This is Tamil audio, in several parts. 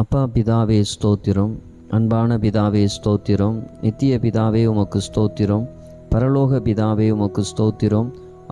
அப்பா பிதாவே ஸ்தோத்திரம், அன்பான பிதாவே ஸ்தோத்திரம், நித்திய பிதாவே உமக்கு ஸ்தோத்திரம், பரலோக பிதாவே உமக்கு ஸ்தோத்திரம்,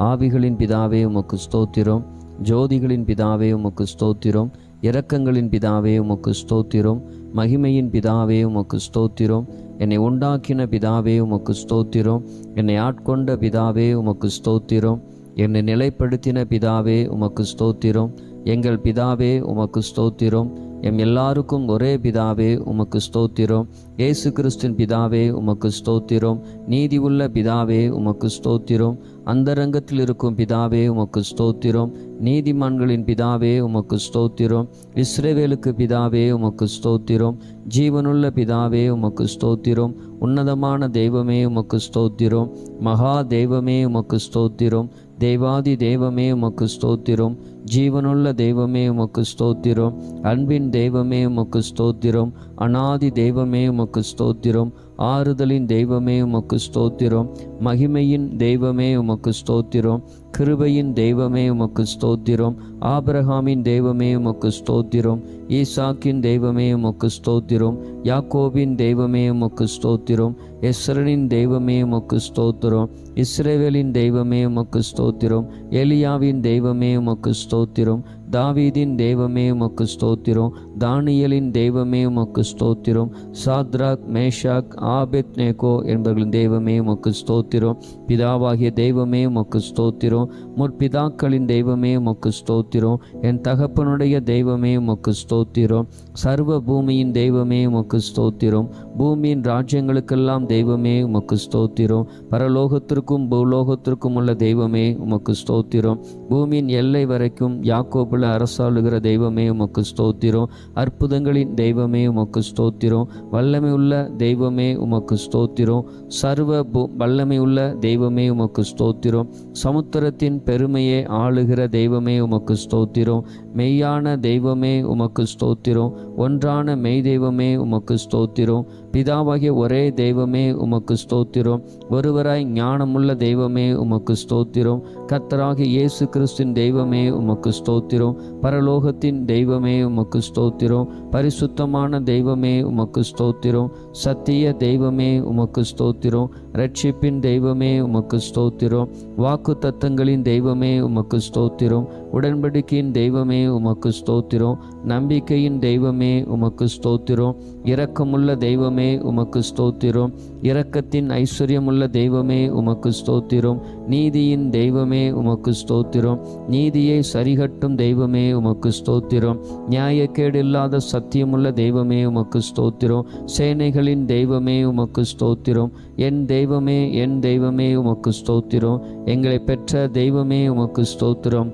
ஆவிகளின் பிதாவே உமக்கு ஸ்தோத்திரம், ஜோதிகளின் பிதாவே உமக்கு ஸ்தோத்திரம், இரக்கங்களின் பிதாவே உமக்கு ஸ்தோத்திரம், மகிமையின் பிதாவே உமக்கு ஸ்தோத்திரம், என்னை உண்டாக்கின பிதாவே உமக்கு ஸ்தோத்திரம், என்னை ஆட்கொண்ட பிதாவே உமக்கு ஸ்தோத்திரம், என்னை நிலைப்படுத்தின பிதாவே உமக்கு ஸ்தோத்திரம், எங்கள் பிதாவே உமக்கு ஸ்தோத்திரம், எம் எல்லாருக்கும் ஒரே பிதாவே உமக்கு ஸ்தோத்திரம், இயேசு கிறிஸ்துவின் பிதாவே உமக்கு ஸ்தோத்திரம், நீதி உள்ள பிதாவே உமக்கு ஸ்தோத்திரம், அந்தரங்கத்தில் இருக்கும் பிதாவே உமக்கு ஸ்தோத்திரம், நீதிமான்களின் பிதாவே உமக்கு ஸ்தோத்திரம், இஸ்ரவேலுக்கு பிதாவே உமக்கு ஸ்தோத்திரம், ஜீவனுள்ள பிதாவே உமக்கு ஸ்தோத்திரம், உன்னதமான தெய்வமே உமக்கு ஸ்தோத்திரம், மகா தெய்வமே உமக்கு ஸ்தோத்திரம், தேவாதி தெய்வமே உமக்கு ஸ்தோத்திரம், ஜீவனுள்ள தெய்வமே உமக்கு ஸ்தோத்திரம், அன்பின் தெய்வமே உமக்கு ஸ்தோத்திரம், அநாதி தெய்வமே உமக்கு ஸ்தோத்திரம், ஆறுதலின் தெய்வமே உமக்கு ஸ்தோத்திரம், மகிமையின் தெய்வமே உமக்கு ஸ்தோத்திரம், கிருபையின் தெய்வமே உமக்கு ஸ்தோத்திரம், ஆபிரகாமின் தெய்வமே உமக்கு ஸ்தோத்திரம், ஈசாக்கின் தெய்வமே உமக்கு ஸ்தோத்திரம், யாக்கோபின் தெய்வமே உமக்கு ஸ்தோத்திரம், எஸ்ரனின் தெய்வமே உமக்கு ஸ்தோத்திரம், இஸ்ரவேலின் தெய்வமே உமக்கு ஸ்தோத்திரம், எலியாவின் தெய்வமே உமக்கு ஸ்தோத்திரம், தாவீதின் தெய்வமே உமக்கு ஸ்தோத்திரம், தானியலின் தெய்வமே உமக்கு ஸ்தோத்திரம், சாத்ராக் மேஷாக் ஆபேத்நேகோ என்பவர்களின் தெய்வமே உமக்கு ஸ்தோத்திரம், பிதாவாகிய தெய்வமே உமக்கு ஸ்தோத்திரம், முற்பிதாக்களின் தெய்வமே உமக்கு ஸ்தோத்திரம், என் தகப்பனுடைய தெய்வமே உமக்கு ஸ்தோத்திரம், சர்வ பூமியின் தெய்வமே உமக்கு ஸ்தோத்திரம், பூமியின் ராஜ்யங்களுக்கெல்லாம் தெய்வமே உமக்கு ஸ்தோத்திரம், பரலோகத்திற்கும் பூலோகத்திற்கும் உள்ள தெய்வமே உமக்கு ஸ்தோத்திரம், பூமியின் எல்லை வரைக்கும் யாக்கோபுல அரசாளுகிற தெய்வமே உமக்கு ஸ்தோத்திரம், அற்புதங்களின் தெய்வமே உமக்கு ஸ்தோத்திரம், வல்லமை உள்ள தெய்வமே உமக்கு ஸ்தோத்திரம், சர்வ வல்லமை உள்ள தெய்வமே உமக்கு ஸ்தோத்திரம், சமுத்திரத்தின் பெருமையை ஆளுகிற தெய்வமே உமக்கு ஸ்தோத்திரம், மெய்யான தெய்வமே உமக்கு ஸ்தோத்திரம், ஒன்றான மெய் தெய்வமே உமக்கு ஸ்தோத்திரம், பிதாவாகிய ஒரே தெய்வமே உமக்கு ஸ்தோத்திரம், ஒருவராய் ஞானமுள்ள தெய்வமே உமக்கு ஸ்தோத்திரம், கர்த்தராகிய இயேசு கிறிஸ்துவின் தெய்வமே உமக்கு ஸ்தோத்திரம், பரலோகத்தின் தெய்வமே உமக்கு ஸ்தோத்திரம், பரிசுத்தமான தெய்வமே உமக்கு ஸ்தோத்திரம், சத்திய தெய்வமே உமக்கு ஸ்தோத்திரம், இரட்சிப்பின் தெய்வமே உமக்கு ஸ்தோத்திரம், வாக்கு தத்தங்களின் தெய்வமே உமக்கு ஸ்தோத்திரம், உடன்படிக்கையின் தெய்வமே உமக்கு ஸ்தோத்திரம், நம்பிக்கையின் தெய்வமே உமக்கு ஸ்தோத்திரம், இரக்கமுள்ள தெய்வமே உமக்கு ஸ்தோத்திரம், இரக்கத்தின் ஐஸ்வர்யமுள்ள தெய்வமே உமக்கு ஸ்தோத்திரம், நீதியின் தெய்வமே உமக்கு ஸ்தோத்திரம், நீதியை சரிகட்டும் தெய்வமே உமக்கு ஸ்தோத்திரம், நியாயக்கேடு இல்லாத சத்தியமுள்ள தெய்வமே உமக்கு ஸ்தோத்திரம், சேனைகளின் தெய்வமே உமக்கு ஸ்தோத்திரம், என் தெய்வமே உமக்கு ஸ்தோத்திரம், எங்களை பெற்ற தெய்வமே உமக்கு ஸ்தோத்திரம்,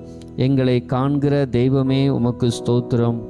எங்களை காண்கிற தெய்வமே உமக்கு ஸ்தோத்திரம்,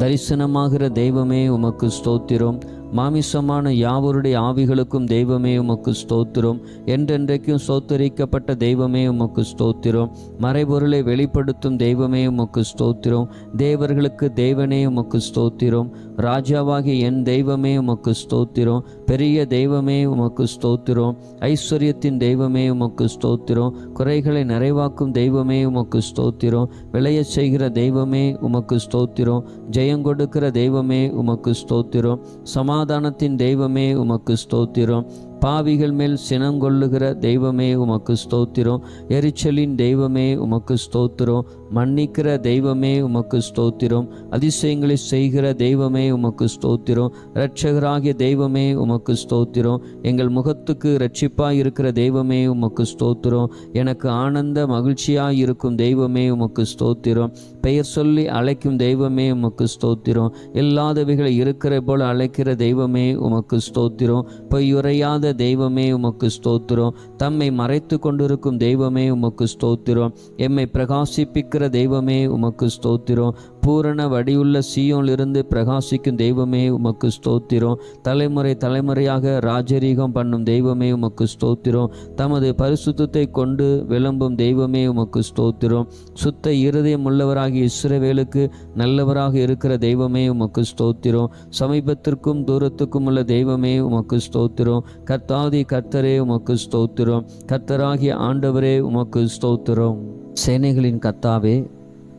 தரிசனமாகிற தெய்வமே உமக்கு ஸ்தோத்திரம், மாமிசமான யாவருடைய ஆவிகளுக்கும் தெய்வமே உமக்கு ஸ்தோத்திரம், என்றென்றைக்கும் ஸ்தோத்தரிக்கப்பட்ட தெய்வமே உமக்கு ஸ்தோத்திரம், மறைபொருளை வெளிப்படுத்தும் தெய்வமே உமக்கு ஸ்தோத்திரம், தேவர்களுக்கு தேவனே உமக்கு ஸ்தோத்திரம், ராஜாவாகிய என் தெய்வமே உமக்கு ஸ்தோத்திரம், பெரிய தெய்வமே உமக்கு ஸ்தோத்திரம், ஐஸ்வர்யத்தின் தெய்வமே உமக்கு ஸ்தோத்திரம், குறைகளை நிறைவாக்கும் தெய்வமே உமக்கு ஸ்தோத்திரம், விளையச் செய்கிற தெய்வமே உமக்கு ஸ்தோத்திரம், ஜெயங்கொடுக்கிற தெய்வமே உமக்கு ஸ்தோத்திரம், சமாதானத்தின் தெய்வமே உமக்கு ஸ்தோத்திரம், பாவிகள் மேல் சினங்கொள்ளுகிற தெய்வமே உமக்கு ஸ்தோத்திரம், எரிச்சலின் தெய்வமே உமக்கு ஸ்தோத்திரம், மன்னிக்கிற தெய்வமே உமக்கு ஸ்தோத்திரம், அதிசயங்களை செய்கிற தெய்வமே உமக்கு ஸ்தோத்திரம், இரட்சகராகிய தெய்வமே உமக்கு ஸ்தோத்திரம், எங்கள் முகத்துக்கு இரட்சிப்பாய் இருக்கிற தெய்வமே உமக்கு ஸ்தோத்திரம், எனக்கு ஆனந்த மகிழ்ச்சியாய் இருக்கும் தெய்வமே உமக்கு ஸ்தோத்திரம், பெயர் சொல்லி அழைக்கும் தெய்வமே உமக்கு ஸ்தோத்திரம், இல்லாதவைகளை இருக்கிற போல அழைக்கிற தெய்வமே உமக்கு ஸ்தோத்திரம், பொய்யுரையாத தெய்வமே உமக்கு ஸ்தோத்திரம், தம்மை மறைத்து கொண்டிருக்கும் தெய்வமே உமக்கு ஸ்தோத்திரம், எம்மை பிரகாசிப்பிக்கிற தெய்வமே உமக்கு ஸ்தோத்திரம், பூரண வடிவுள்ள சீயோனிலிருந்து பிரகாசிக்கும் தெய்வமே உமக்கு ஸ்தோத்திரம், தலைமுறை தலைமுறையாக ராஜரீகம் பண்ணும் தெய்வமே உமக்கு ஸ்தோத்திரம், தமது பரிசுத்தத்தை கொண்டு விளம்பும் தெய்வமே உமக்கு ஸ்தோத்திரம், சுத்த இருதயம் உள்ளவராகிய இஸ்ரவேலுக்கு நல்லவராக இருக்கிற தெய்வமே உமக்கு ஸ்தோத்திரம், சமீபத்திற்கும் தூரத்துக்கும் உள்ள தெய்வமே உமக்கு ஸ்தோத்திரம், கர்த்தாதி கர்த்தரே உமக்கு ஸ்தோத்திரம், கர்த்தராகிய ஆண்டவரே உமக்கு ஸ்தோத்திரம். சேனைகளின் கர்த்தாவே,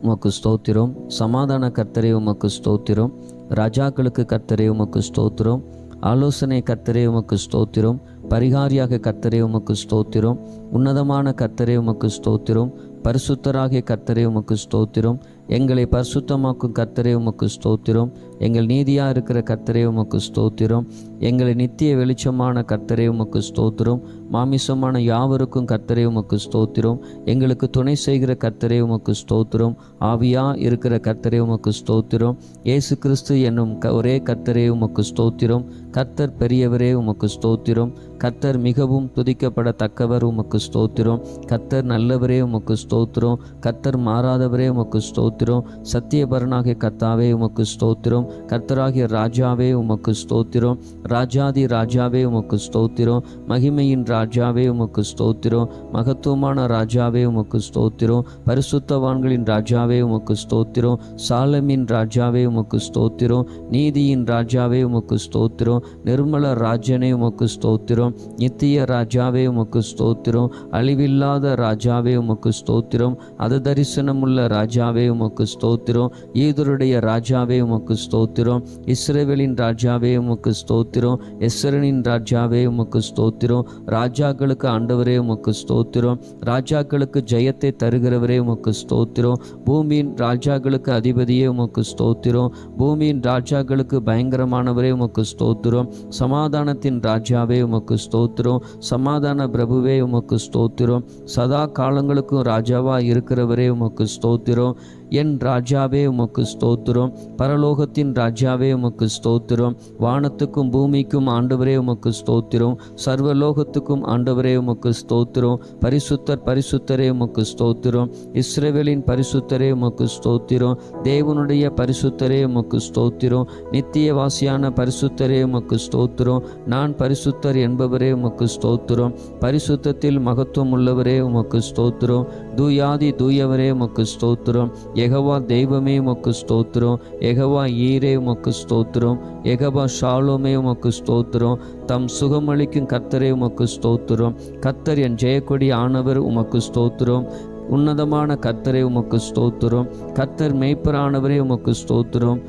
உமக்கு ஸ்தோத்திரம். சமாதான கர்த்தரே உமக்கு ஸ்தோத்திரம். ராஜாக்களுக்கு கர்த்தரே உமக்கு ஸ்தோத்திரம். ஆலோசனை கர்த்தரே உமக்கு ஸ்தோத்திரம். பரிகாரியாக கர்த்தரே உமக்கு ஸ்தோத்திரம். உன்னதமான கர்த்தரே உமக்கு ஸ்தோத்திரம். பரிசுத்தராகிய கர்த்தரே உமக்கு ஸ்தோத்திரம். எங்களை பரிசுத்தமாக்கும் கர்த்தரே உமக்கு ஸ்தோத்திரம். எங்கள் நீதியாக இருக்கிற கர்த்தரே உமக்கு ஸ்தோத்திரம். எங்களை நித்திய வெளிச்சமான கர்த்தரே உமக்கு ஸ்தோத்திரம். மாமிசமான யாவருக்கும் கர்த்தரே உமக்கு ஸ்தோத்திரம். எங்களுக்கு துணை செய்கிற கர்த்தரே உமக்கு ஸ்தோத்திரம். ஆவியா இருக்கிற கர்த்தரே உமக்கு ஸ்தோத்திரம். இயேசு கிறிஸ்து என்னும் ஒரே கர்த்தரே உமக்கு ஸ்தோத்திரம். கர்த்தர் பெரியவரே உமக்கு ஸ்தோத்திரம். கர்த்தர் மிகவும் துதிக்கப்படத்தக்கவர் உமக்கு ஸ்தோத்திரம். கர்த்தர் நல்லவரே உமக்கு ஸ்தோத்திரம். கர்த்தர் மாறாதவரே உமக்கு ஸ்தோத்திரம். சத்தியபரனாகிய கர்த்தாவே உமக்கு ஸ்தோத்திரம். கர்த்தராகிய ராஜாவே உமக்கு ஸ்தோத்திரம். ராஜாதி ராஜாவே உமக்கு ஸ்தோத்திரம். மகிமையின் ராஜாவே உமக்கு ஸ்தோத்திரம். மகத்துவமான ராஜாவே உமக்கு ஸ்தோத்திரம். பரிசுத்தவான்களின் ராஜாவே உமக்கு ஸ்தோத்திரம். சாலமின் ராஜாவே உமக்கு ஸ்தோத்திரம். நீதியின் ராஜாவே உமக்கு ஸ்தோத்திரம். நிர்மல ராஜனே உமக்கு ஸ்தோத்திரம். நித்திய ராஜாவே உமக்கு ஸ்தோத்திரம். அழிவில்லாத ராஜாவே உமக்கு ஸ்தோத்திரம். அது தரிசனமுள்ள ராஜாவே உமக்கு ஸ்தோத்திரம். ஈதருடைய ராஜாவே உமக்கு ஸ்தோத்திரம். இஸ்ரவேலின் ராஜாவே உமக்கு ஸ்தோத்திரம். எஸ்ரனின் ராஜாவே உமக்கு ஸ்தோத்திரம். ராஜாக்களுக்கு ஆண்டவரே உமக்கு ஸ்தோத்திரம். ராஜாக்களுக்கு ஜெயத்தை தருகிறவரே உமக்கு ஸ்தோத்திரம். பூமியின் ராஜாக்களுக்கு அதிபதியே உமக்கு ஸ்தோத்திரம். பூமியின் ராஜாக்களுக்கு பயங்கரமானவரே உமக்கு ஸ்தோத்திரம். சமாதானத்தின் ராஜாவே உமக்கு ஸ்தோத்திரம். சமாதான பிரபுவே உமக்கு ஸ்தோத்திரம். சதா காலங்களுக்கும் ராஜாவா இருக்கிறவரே உமக்கு ஸ்தோத்திரம். என் ராஜாவே உமக்கு ஸ்தோத்திரம். பரலோகத்தின் ராஜாவே உமக்கு ஸ்தோத்திரம். வானத்துக்கும் பூமிக்கும் ஆண்டவரே உமக்கு ஸ்தோத்திரம். சர்வலோகத்துக்கும் ஆண்டவரே உமக்கு ஸ்தோத்திரம். பரிசுத்தர் பரிசுத்தரே உமக்கு ஸ்தோத்திரம். இஸ்ரவேலின் பரிசுத்தரே உமக்கு ஸ்தோத்திரம். தேவனுடைய பரிசுத்தரே உமக்கு ஸ்தோத்திரம். நித்தியவாசியான பரிசுத்தரே உமக்கு ஸ்தோத்திரம். நான் பரிசுத்தர் என்பவரே உமக்கு ஸ்தோத்திரம். பரிசுத்தத்தில் மகத்துவம் உள்ளவரே உமக்கு ஸ்தோத்திரம். தூயாதி தூயவரே உமக்கு ஸ்தோத்திரம். யெகோவா தெய்வமே உமக்கு ஸ்தோத்திரம். யெகோவா ஈரே உமக்கு ஸ்தோத்திரம். யெகோவா ஷாலோமே உமக்கு ஸ்தோத்திரம். தம் சுகமளிக்கும் கர்த்தரே உமக்கு ஸ்தோத்திரம். கர்த்தர் என் ஜெயக்கொடி ஆனவர் உமக்கு ஸ்தோத்திரம். உன்னதமான கர்த்தரே உமக்கு ஸ்தோத்திரம். கர்த்தர் மேய்ப்பரானவரே உமக்கு ஸ்தோத்திரம்.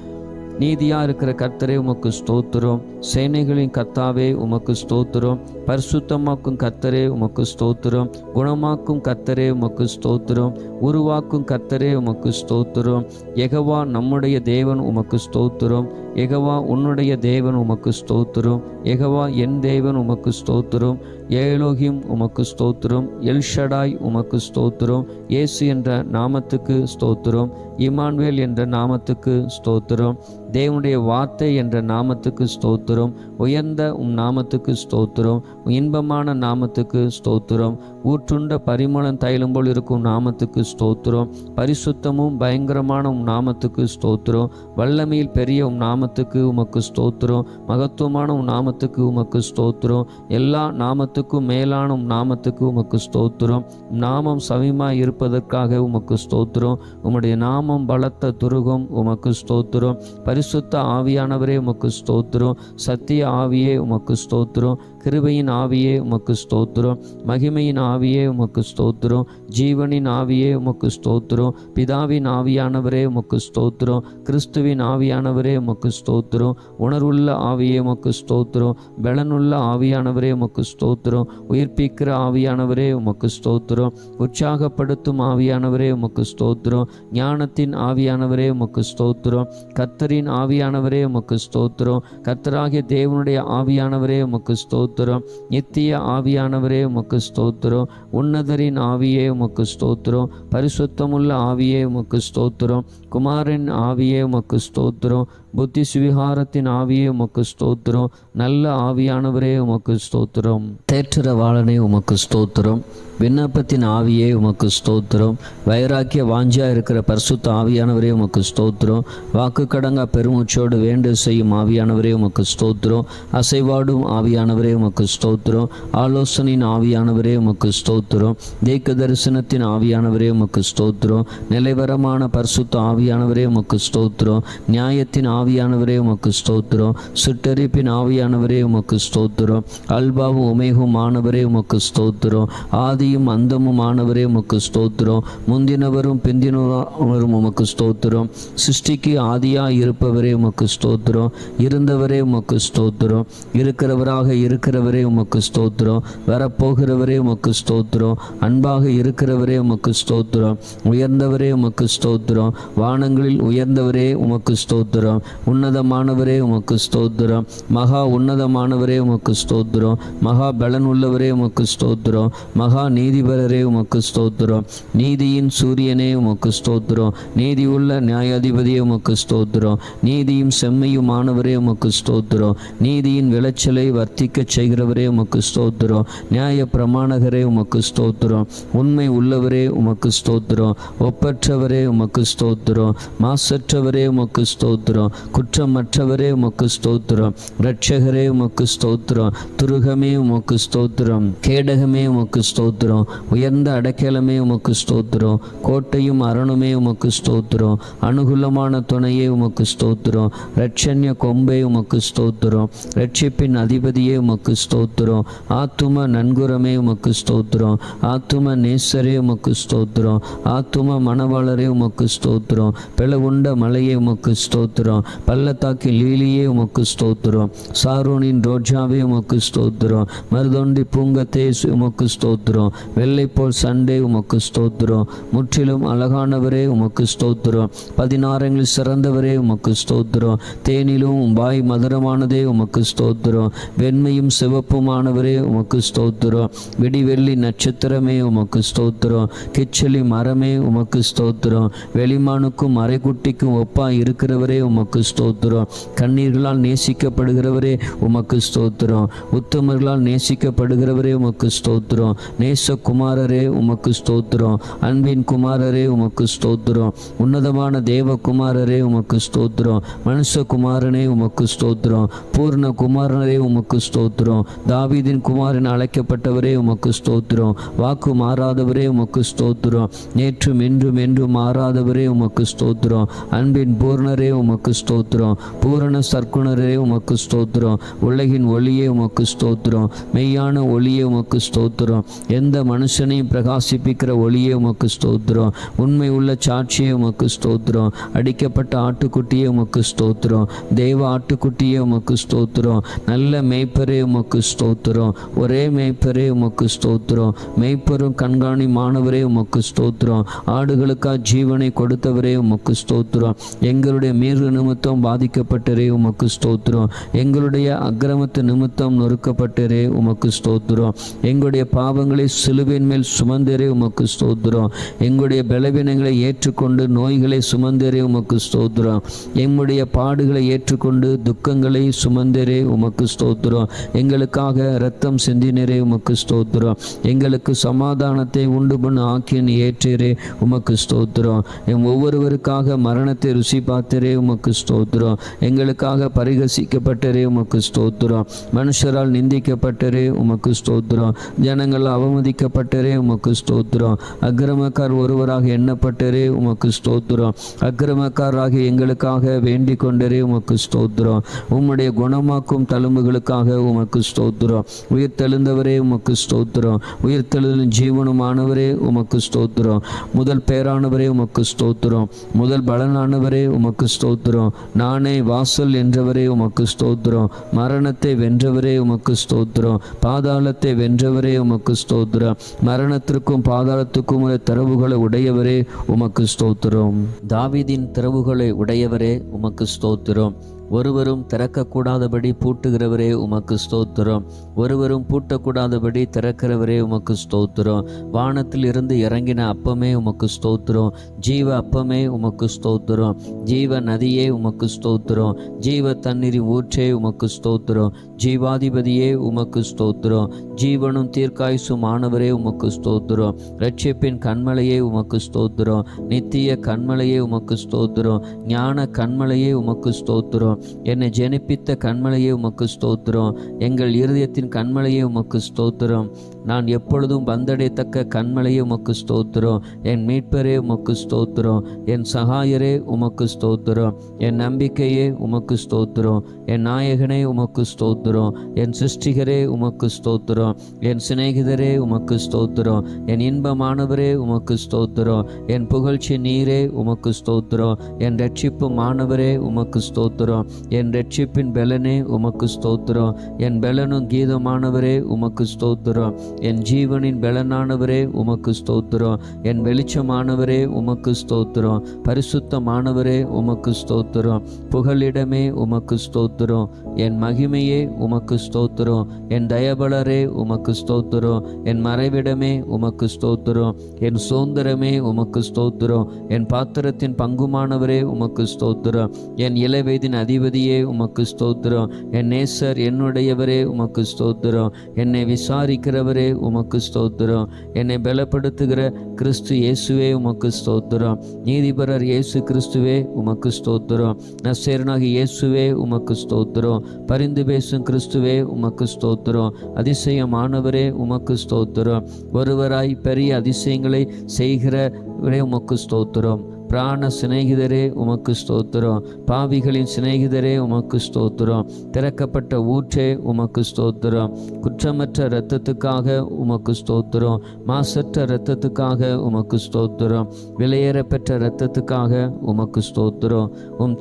நீதியா இருக்கிற கர்த்தரே உமக்கு ஸ்தோத்திரம். சேனைகளின் கர்த்தாவே உமக்கு ஸ்தோத்திரம். பரிசுத்தமாக்கும் கர்த்தரே உமக்கு ஸ்தோத்திரம். குணமாக்கும் கர்த்தரே உமக்கு ஸ்தோத்திரம். உருவாக்கும் கர்த்தரே உமக்கு ஸ்தோத்திரம். யெகோவா நம்முடைய தேவன் உமக்கு ஸ்தோத்திரம். யெகோவா உன்னுடைய தேவன் உமக்கு ஸ்தோத்திரம். யெகோவா என் தேவன் உமக்கு ஸ்தோத்திரம். ஏலோகிம் உமக்கு ஸ்தோத்திரம். எல்ஷடாய் உமக்கு ஸ்தோத்திரம். இயேசு என்ற நாமத்துக்கு ஸ்தோத்திரம். இமானுவேல் என்ற நாமத்துக்கு ஸ்தோத்திரம். தேவனுடைய வார்த்தை என்ற நாமத்துக்கு ஸ்தோத்திரம். உயர்ந்த நாமத்துக்கு ஸ்தோத்திரம். இன்பமான நாமத்துக்கு ஸ்தோத்திரம். ஊற்றுண்ட பரிமளம் தைலம் போல் இருக்கும் நாமத்துக்கு ஸ்தோத்திரம். பரிசுத்தமும் பயங்கரமான நாமத்துக்கு ஸ்தோத்திரம். வல்லமையில் பெரிய நாமத்துக்கு உமக்கு ஸ்தோத்திரம். மகத்துவமான நாமத்துக்கு உமக்கு ஸ்தோத்திரம். எல்லா நாமத்துக்கும் மேலான நாமத்துக்கு உமக்கு ஸ்தோத்திரம். நாமம் சமீபமாய் இருப்பதற்காக உமக்கு ஸ்தோத்திரம். உம்முடைய நாமம் பலத்த துருகம் உமக்கு ஸ்தோத்திரம். பரிசுத்த ஆவியானவரே உமக்கு ஸ்தோத்திரம். சத்திய ஆவியே உமக்கு ஸ்தோத்திரம். கிருபையின் ஆவியே உமக்கு ஸ்தோத்திரம். மகிமையின் ஆவியே உமக்கு ஸ்தோத்திரம். ஜீவனின் ஆவியே உமக்கு ஸ்தோத்திரம். பிதாவின் ஆவியானவரே உமக்கு ஸ்தோத்திரம். கிறிஸ்துவின் ஆவியானவரே உமக்கு ஸ்தோத்திரம். உணர்வுள்ள ஆவியே உமக்கு ஸ்தோத்திரம். பலனுள்ள ஆவியானவரே உமக்கு ஸ்தோத்திரம். உயிர்ப்பிக்கிற ஆவியானவரே உமக்கு ஸ்தோத்திரம். உற்சாகப்படுத்தும் ஆவியானவரே உமக்கு ஸ்தோத்திரம். ஞானத்தின் ஆவியானவரே உமக்கு ஸ்தோத்திரம். கர்த்தரின் ஆவியானவரே உமக்கு ஸ்தோத்திரம். கர்த்தராகிய தேவனுடைய ஆவியானவரே உமக்கு ஸ்தோத்திரம். நித்திய ஆவியானவரே உமக்கு ஸ்தோத்திரம். உன்னதரின் ஆவியே உமக்கு ஸ்தோத்திரம். பரிசுத்தமுள்ள ஆவியே உமக்கு ஸ்தோத்திரம். குமாரின் ஆவியே உமக்கு ஸ்தோத்திரம். புத்தி சுவிகாரத்தின் ஆவியே உமக்கு ஸ்தோத்திரம். நல்ல ஆவியானவரே உமக்கு ஸ்தோத்திரம். தேற்றரவாளனே உமக்கு ஸ்தோத்திரம். விண்ணப்பத்தின் ஆவியே உமக்கு ஸ்தோத்திரம். வைராக்கிய வாஞ்சா இருக்கிற பரிசுத்த ஆவியானவரே உமக்கு ஸ்தோத்திரம். வாக்கு கடங்கா பெருமூச்சோடு வேண்டு செய்யும் ஆவியானவரே உமக்கு ஸ்தோத்திரம். அசைவாடும் ஆவியானவரே உமக்கு ஸ்தோத்திரம். ஆலோசனையின் ஆவியானவரே உமக்கு ஸ்தோத்திரம். தீர்க்க தரிசனத்தின் ஆவியானவரே உமக்கு ஸ்தோத்திரம். நிலைவரமான பரிசுத்த ஆவியானவரே உமக்கு ஸ்தோத்திரம். நியாயத்தின் ஆவியானவரே உமக்கு ஸ்தோத்திரம். சுட்டரிப்பின் ஆவியானவரே உமக்கு ஸ்தோத்திரம். அல்பாவும் உமேகும் ஆனவரே உமக்கு ஸ்தோத்திரம். ஆதியும் அந்தமும் ஆனவரே உமக்கு ஸ்தோத்திரம். முந்தினவரும் பிந்தினவரும் உமக்கு ஸ்தோத்திரம். சிருஷ்டிக்கு ஆதியாய் இருப்பவரே உமக்கு ஸ்தோத்திரம். இருந்தவரே உமக்கு ஸ்தோத்திரம். இருக்கிறவராக இருக்கிறவரே உமக்கு ஸ்தோத்திரம். வரப்போகிறவரே உமக்கு ஸ்தோத்திரம். அன்பாக இருக்கிறவரே உமக்கு ஸ்தோத்திரம். உயர்ந்தவரே உமக்கு ஸ்தோத்திரம். வானங்களில் உயர்ந்தவரே உமக்கு ஸ்தோத்திரம். உன்னதமானவரே உமக்கு ஸ்தோத்திரம். மகா உன்னதமானவரே உமக்கு ஸ்தோத்திரம். மகா பலன் உள்ளவரே உமக்கு ஸ்தோத்திரம். மகா நீதிபரரே உமக்கு ஸ்தோத்திரம். நீதியின் சூரியனே உமக்கு ஸ்தோத்திரம். நீதி உள்ள நியாயாதிபதியே உமக்கு ஸ்தோத்திரம். நீதியும் செம்மையுமானவரே உமக்கு ஸ்தோத்திரம். நீதியின் விளைச்சலை வர்த்திக்கச் செய்கிறவரே உமக்கு ஸ்தோத்திரம். நியாய பிரமாணகரே உமக்கு ஸ்தோத்திரம். உண்மை உள்ளவரே உமக்கு ஸ்தோத்திரம். ஒப்பற்றவரே உமக்கு ஸ்தோத்திரம். மாசற்றவரே உமக்கு ஸ்தோத்திரம். குற்றமற்றவரே உமக்கு ஸ்தோத்திரம். இரட்சகரே உமக்கு ஸ்தோத்திரம். துருகமே உமக்கு ஸ்தோத்திரம். கேடகமே உமக்கு ஸ்தோத்திரம். உயர்ந்த அடைக்கலமே உமக்கு ஸ்தோத்திரம். கோட்டையும் அரணுமே உமக்கு ஸ்தோத்திரம். அனுகூலமான துணையே உமக்கு ஸ்தோத்திரம். இரட்சண்ய கொம்பே உமக்கு ஸ்தோத்திரம். இரட்சிப்பின் அதிபதியே உமக்கு ஸ்தோத்திரம். ஆத்தும நன்குரமே உமக்கு ஸ்தோத்திரம். ஆத்தும நேசரே உமக்கு ஸ்தோத்திரம். ஆத்தும மணவாளரே உமக்கு ஸ்தோத்திரம். பிளவுண்ட மலையே உமக்கு ஸ்தோத்திரம். பள்ளத்தாக்கின் லீலியே உமக்கு ஸ்தோத்திரம். சாரோனின் ரோஜாவே உமக்கு ஸ்தோத்திரம். மருதொண்டி பூங்கத்தே உமக்கு ஸ்தோத்திரம். வெள்ளை போல் சண்டே உமக்கு ஸ்தோத்திரம். முற்றிலும் அழகானவரே உமக்கு ஸ்தோத்திரம். 16 சிறந்தவரே உமக்கு ஸ்தோத்திரம். தேனிலும் வாய் மதுரமானதே உமக்கு ஸ்தோத்திரம். வெண்மையும் சிவப்புமானவரே உமக்கு ஸ்தோத்திரம். விடிவெள்ளி நட்சத்திரமே உமக்கு ஸ்தோத்திரம். கிச்சலி மரமே உமக்கு ஸ்தோத்திரம். வெளிமானுக்கும் மறைக்குட்டிக்கும் ஒப்பா இருக்கிறவரே உமக்கு ஸ்தோத்திரம். கண்ணீர்களால் நேசிக்கப்படுகிறவரே உமக்கு ஸ்தோத்திரம். உத்தமர்களால் நேசிக்கப்படுகிறவரே உமக்கு ஸ்தோத்திரம். நேசகுமாரரே உமக்கு ஸ்தோத்திரம். அன்பின் குமாரரே உமக்கு ஸ்தோத்திரம். உன்னதமான தேவகுமாரரே உமக்கு ஸ்தோத்திரம். மனுஷகுமாரனே உமக்கு ஸ்தோத்திரம். பூர்ண குமாரனே உமக்கு ஸ்தோத்திரம். தாவீதின் குமாரன் அழைக்கப்பட்டவரே உமக்கு ஸ்தோத்திரம். வாக்கு மாறாதவரே உமக்கு ஸ்தோத்திரம். நேற்றும் இன்றும் என்றும் மாறாதவரே உமக்கு ஸ்தோத்திரம். அன்பின் பூர்ணரே உமக்கு ஸ்தோத்திரம். பூரண சர்க்குணரே உமக்கு ஸ்தோத்திரம். உலகின் ஒளியே உமக்கு ஸ்தோத்திரம். மெய்யான ஒளியே உமக்கு ஸ்தோத்திரம். எந்த மனுஷனையும் பிரகாசிப்பிக்கிற ஒளியே உமக்கு ஸ்தோத்திரம். உண்மை உள்ள சாட்சியே உமக்கு ஸ்தோத்திரம். அடிக்கப்பட்ட ஆட்டுக்குட்டியே உமக்கு ஸ்தோத்திரம். தேவ ஆட்டுக்குட்டியே உமக்கு ஸ்தோத்திரம். நல்ல மேய்ப்பரே உமக்கு ஸ்தோத்திரம். ஒரே மேய்ப்பரே உமக்கு ஸ்தோத்திரம். மேய்ப்பரும் கண்காணி மாணவரே உமக்கு ஸ்தோத்திரம். ஆடுகளுக்காக ஜீவனை கொடுத்தவரே உமக்கு ஸ்தோத்திரம். எங்களுடைய மீறு நிமித்தம் பாதிக்கப்பட்டரே உமக்கு ஸ்தோத்திரம். எங்களுடைய அக்கிரமத்து நிமித்தம் நொறுக்கப்பட்டரே உமக்கு ஸ்தோத்திரம். எங்களுடைய பாவங்களை சிலுவையின் மேல் சுமந்தரே உமக்கு ஸ்தோத்திரம். எங்களுடைய பலவீனங்களை ஏற்றுக்கொண்டு நோய்களை சுமந்தரே உமக்கு ஸ்தோத்திரம். எம்முடைய பாடுகளை ஏற்றுக்கொண்டு துக்கங்களை சுமந்தரே உமக்கு ஸ்தோத்திரம். எங்களுக்காக இரத்தம் சிந்தினரே உமக்கு ஸ்தோத்திரம். எங்களுக்கு சமாதானத்தை உண்டு பண்ண ஆக்கியன் ஏற்றரே உமக்கு ஸ்தோத்திரம். எம் ஒவ்வொருவருக்காக மரணத்தை ருசி பார்த்தரே உமக்கு ஸ்தோத்திரம். எங்களுக்காக பரிகசிக்கப்பட்டரே உமக்கு ஸ்தோத்திரம். மனுஷரால் நிந்திக்கப்பட்டரே உமக்கு ஸ்தோத்திரம். ஜனங்கள் அவமதிக்கப்பட்டரே உமக்கு ஸ்தோத்திரம். அக்கிரமக்கார் ஒருவராக எண்ணப்பட்டரே உமக்கு ஸ்தோத்திரம். அக்கிரமக்காரராக எங்களுக்காக வேண்டிக் கொண்டரே உமக்கு ஸ்தோத்திரம். உம்முடைய குணமாக்கும் தழும்புகளுக்காக உமக்கு ஸ்தோத்திரம். உயிர்த்தெழுந்தவரே உமக்கு ஸ்தோத்திரம். உயிர்த்தெழுதலும் ஜீவனுமானவரே உமக்கு ஸ்தோத்திரம். முதல் பேரானவரே உமக்கு ஸ்தோத்திரம். முதல் பலனானவரே உமக்கு ஸ்தோத்திரம். நானே வாசல் என்றவரே உமக்கு ஸ்தோத்திரம். மரணத்தை வென்றவரே உமக்கு ஸ்தோத்திரம். பாதாளத்தை வென்றவரே உமக்கு ஸ்தோத்திரம். மரணத்திற்கும் பாதாளத்துக்கும் உள்ள திறவுகளை உடையவரே உமக்கு ஸ்தோத்திரம். தாவீதின் திறவுகளை உடையவரே உமக்கு ஸ்தோத்திரம். ஒருவரும் திறக்கக்கூடாதபடி பூட்டுகிறவரே உமக்கு ஸ்தோத்திரம். ஒருவரும் பூட்டக்கூடாதபடி திறக்கிறவரே உமக்கு ஸ்தோத்திரம். வானத்தில் இருந்து இறங்கின அப்பமே உமக்கு ஸ்தோத்திரம். ஜீவ அப்பமே உமக்கு ஸ்தோத்திரம். ஜீவ நதியே உமக்கு ஸ்தோத்திரம். ஜீவ தண்ணீரின் ஊற்றே உமக்கு ஸ்தோத்திரம். ஜீவாதிபதியே உமக்கு ஸ்தோத்திரம். ஜீவனும் தீர்க்காயுசுமானவரே உமக்கு ஸ்தோத்திரம். இரட்சிப்பின் கண்மலையே உமக்கு ஸ்தோத்திரம். நித்திய கண்மலையே உமக்கு ஸ்தோத்திரம். ஞான கண்மலையே உமக்கு ஸ்தோத்திரம். என்னை ஜெனிப்பித்த கண்மலையே உமக்கு ஸ்தோத்திரம். எங்கள் இருதயத்தின் கண்மலையே உமக்கு ஸ்தோத்திரம். நான் எப்பொழுதும் வந்தடையத்தக்க கண்மலையே உமக்கு ஸ்தோத்திரம். என் மீட்பரே உமக்கு ஸ்தோத்திரம். என் சகாயரே உமக்கு ஸ்தோத்திரம். என் நம்பிக்கையே உமக்கு ஸ்தோத்திரம். என் நாயகனே உமக்கு ஸ்தோத்திரம். என் சிருஷ்டிகரே உமக்கு ஸ்தோத்திரம். என் சிநேகிதரே உமக்கு ஸ்தோத்திரம். என் இன்பமானவரே உமக்கு ஸ்தோத்திரம். என் புகழ்ச்சி நீரே உமக்கு ஸ்தோத்திரம். என் ரட்சிப்பு மாணவரே உமக்கு ஸ்தோத்திரம். என் ரட்சிப்பின் பெலனே உமக்கு ஸ்தோத்திரம். என் பெலனும் கீதமானவரே உமக்கு ஸ்தோத்திரம். என் ஜீவனின் பெலனானவரே உமக்கு ஸ்தோத்திரம். என் வெளிச்சமானவரே உமக்கு ஸ்தோத்திரம். பரிசுத்தமானவரே உமக்கு ஸ்தோத்திரம். புகலிடமே உமக்கு ஸ்தோத்திரம். என் மகிமையே உமக்கு ஸ்தோத்திரம். என் தயபலரே உமக்கு ஸ்தோத்திரம். என் மறைவிடமே உமக்கு ஸ்தோத்திரம். என் சுதந்திரமே உமக்கு ஸ்தோத்திரம். என் பாத்திரத்தின் பங்குமானவரே உமக்கு ஸ்தோத்திரம். என் இளவயதின் அதிபதியே உமக்கு ஸ்தோத்திரம். என் நேசர் என்னுடையவரே உமக்கு ஸ்தோத்திரம். என்னை விசாரிக்கிறவரே உமக்கு ஸ்தோத்திரம். என்னை பலப்படுத்துகிற கிறிஸ்து இயேசுவே உமக்கு ஸ்தோத்திரம். நீதிபரர் இயேசு கிறிஸ்துவே உமக்கு ஸ்தோத்திரம். நசரேயனாகிய இயேசுவே உமக்கு ஸ்தோத்திரம். பரிந்து பேசும் கிறிஸ்துவே உமக்கு ஸ்தோத்திரம். அதிசயமானவரே உமக்கு ஸ்தோத்திரம். ஒருவராய் பெரிய அதிசயங்களை செய்கிறவரே உமக்கு ஸ்தோத்திரம். பிராண சிநேகிதரே உமக்கு ஸ்தோத்திரம். பாவிகளின் சிநேகிதரே உமக்கு ஸ்தோத்திரம். திறக்கப்பட்ட ஊற்றே உமக்கு ஸ்தோத்திரம். குற்றமற்ற இரத்தத்துக்காக உமக்கு ஸ்தோத்திரம். மாசற்ற இரத்தத்துக்காக உமக்கு ஸ்தோத்திரம். விலையேறப்பெற்ற இரத்தத்துக்காக உமக்கு ஸ்தோத்திரம்.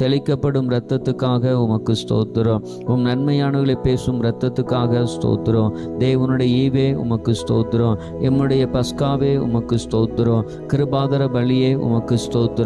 தெளிக்கப்படும் இரத்தத்துக்காக உமக்கு ஸ்தோத்திரம். நன்மையானவர்களை பேசும் இரத்தத்துக்காக ஸ்தோத்திரம். தேவனுடைய ஈவே உமக்கு ஸ்தோத்திரம். எம்முடைய பஸ்காவே உமக்கு ஸ்தோத்திரம். கிருபாதர பலியே உமக்கு ஸ்தோத்திரம்.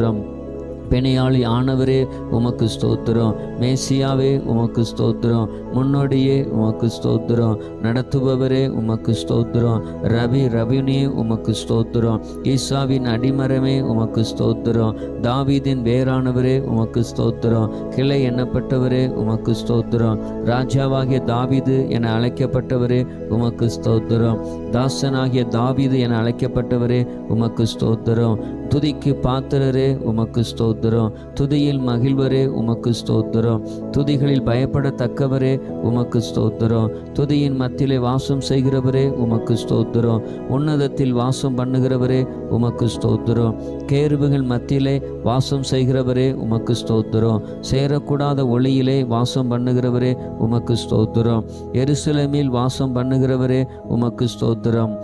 பெணியாளி ஆனவரே உமக்கு ஸ்தோத்திரம். மேசியாவே உமக்கு ஸ்தோத்திரம். முன்னோடியே உமக்கு ஸ்தோத்திரம். நடத்துபவரே உமக்கு ஸ்தோத்திரம். ரபினியே உமக்கு ஸ்தோத்திரம். ஈசாவின் அடிமரமே உமக்கு ஸ்தோத்திரம். தாவீதின் வேறானவரே உமக்கு ஸ்தோத்திரம். கிளை எண்ணப்பட்டவரே உமக்கு ஸ்தோத்திரம். ராஜாவாகிய தாவீது என அழைக்கப்பட்டவரே உமக்கு ஸ்தோத்திரம். தாசனாகிய தாவீது என அழைக்கப்பட்டவரே உமக்கு ஸ்தோத்திரம். துதிக்கு பாத்திரரே உமக்கு ஸ்தோத்திரம். துதியில் மகிழ்வரே உமக்கு ஸ்தோத்திரம். துதிகளில் பயப்படத்தக்கவரே உமக்கு ஸ்தோத்திரம். துதியின் மத்தியிலே வாசம் செய்கிறவரே உமக்கு ஸ்தோத்திரம். உன்னதத்தில் வாசம் பண்ணுகிறவரே உமக்கு ஸ்தோத்திரம். கேருபுகள் மத்தியிலே வாசம் செய்கிறவரே உமக்கு ஸ்தோத்திரம். சேரக்கூடாத ஒளியிலே வாசம் பண்ணுகிறவரே உமக்கு ஸ்தோத்திரம். எருசலேமில் வாசம் பண்ணுகிறவரே உமக்கு ஸ்தோத்திரம்.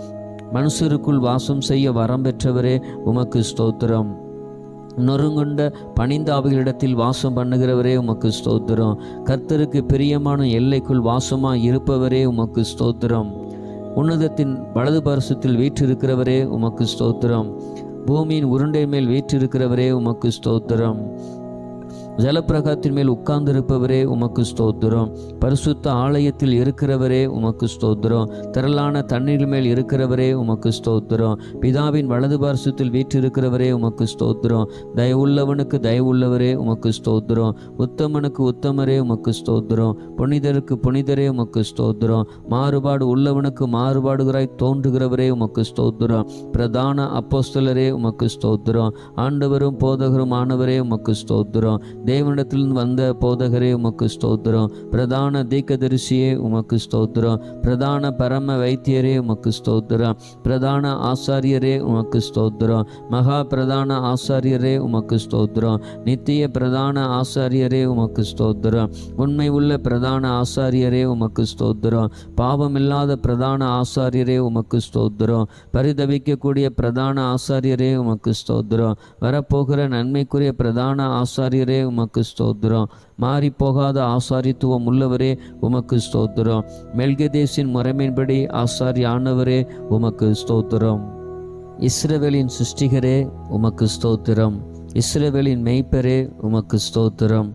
மனுஷருக்குள் வாசம் செய்ய வரம் பெற்றவரே உமக்கு ஸ்தோத்திரம். நொறுங்குண்ட பணிந்த அவைகளிடத்தில் வாசம் பண்ணுகிறவரே உமக்கு ஸ்தோத்திரம். கர்த்தருக்கு பிரியமான எல்லைக்குள் வாசமாய் இருப்பவரே உமக்கு ஸ்தோத்திரம். உன்னதத்தின் வலது பரிசுத்தில் வீற்றிருக்கிறவரே உமக்கு ஸ்தோத்திரம். பூமியின் உருண்டை மேல் வீற்றிருக்கிறவரே உமக்கு ஸ்தோத்திரம். ஜலப்பிரகாத்தின் மேல் உட்கார்ந்திருப்பவரே உமக்கு ஸ்தோத்திரம். பரிசுத்த ஆலயத்தில் இருக்கிறவரே உமக்கு ஸ்தோத்திரம். திரளான தண்ணீர் மேல் இருக்கிறவரே உமக்கு ஸ்தோத்திரம். பிதாவின் வலது பார்சத்தில் வீற்றிருக்கிறவரே உமக்கு ஸ்தோத்திரம். தயவுள்ளவனுக்கு தயவுள்ளவரே உமக்கு ஸ்தோத்திரம். உத்தமனுக்கு உத்தமரே உமக்கு ஸ்தோத்திரம். புனிதருக்கு புனிதரே உமக்கு ஸ்தோத்திரம். மாறுபாடு உள்ளவனுக்கு மாறுபாடுகளாய் தோன்றுகிறவரே உமக்கு ஸ்தோத்திரம். பிரதான அப்போஸ்தலரே உமக்கு ஸ்தோத்திரம். ஆண்டவரும் போதகருமானவரே உமக்கு ஸ்தோத்திரம். தேவனிடத்திலிருந்து வந்த போதகரே உமக்கு ஸ்தோத்திரம். பிரதான தீர்க்கதரிசியே உமக்கு ஸ்தோத்திரம். பிரதான பரம வைத்தியரே உமக்கு ஸ்தோத்திரம். பிரதான ஆசாரியரே உமக்கு ஸ்தோத்திரம். மகா பிரதான ஆசாரியரே உமக்கு ஸ்தோத்திரம். நித்திய பிரதான ஆசாரியரே உமக்கு ஸ்தோத்திரம். உண்மை உள்ள பிரதான ஆசாரியரே உமக்கு ஸ்தோத்திரம். பாவமில்லாத பிரதான ஆசாரியரே உமக்கு ஸ்தோத்திரம். பரிதவிக்கக்கூடிய பிரதான ஆசாரியரே உமக்கு ஸ்தோத்திரம். வரப்போகிற நன்மைக்குரிய பிரதான ஆசாரியரே உமக்கு ஸ்தோத்திரம். மாறி போகாத ஆசாரித்துவம் உள்ளவரே உமக்கு ஸ்தோத்திரம். மெல்கிதேசின் முறைமையின்படி ஆசாரியானவரே உமக்கு ஸ்தோத்திரம். இஸ்ரவேலின் சிருஷ்டிகரே உமக்கு ஸ்தோத்திரம். இஸ்ரவேலின் மெய்ப்பரே உமக்கு ஸ்தோத்திரம்.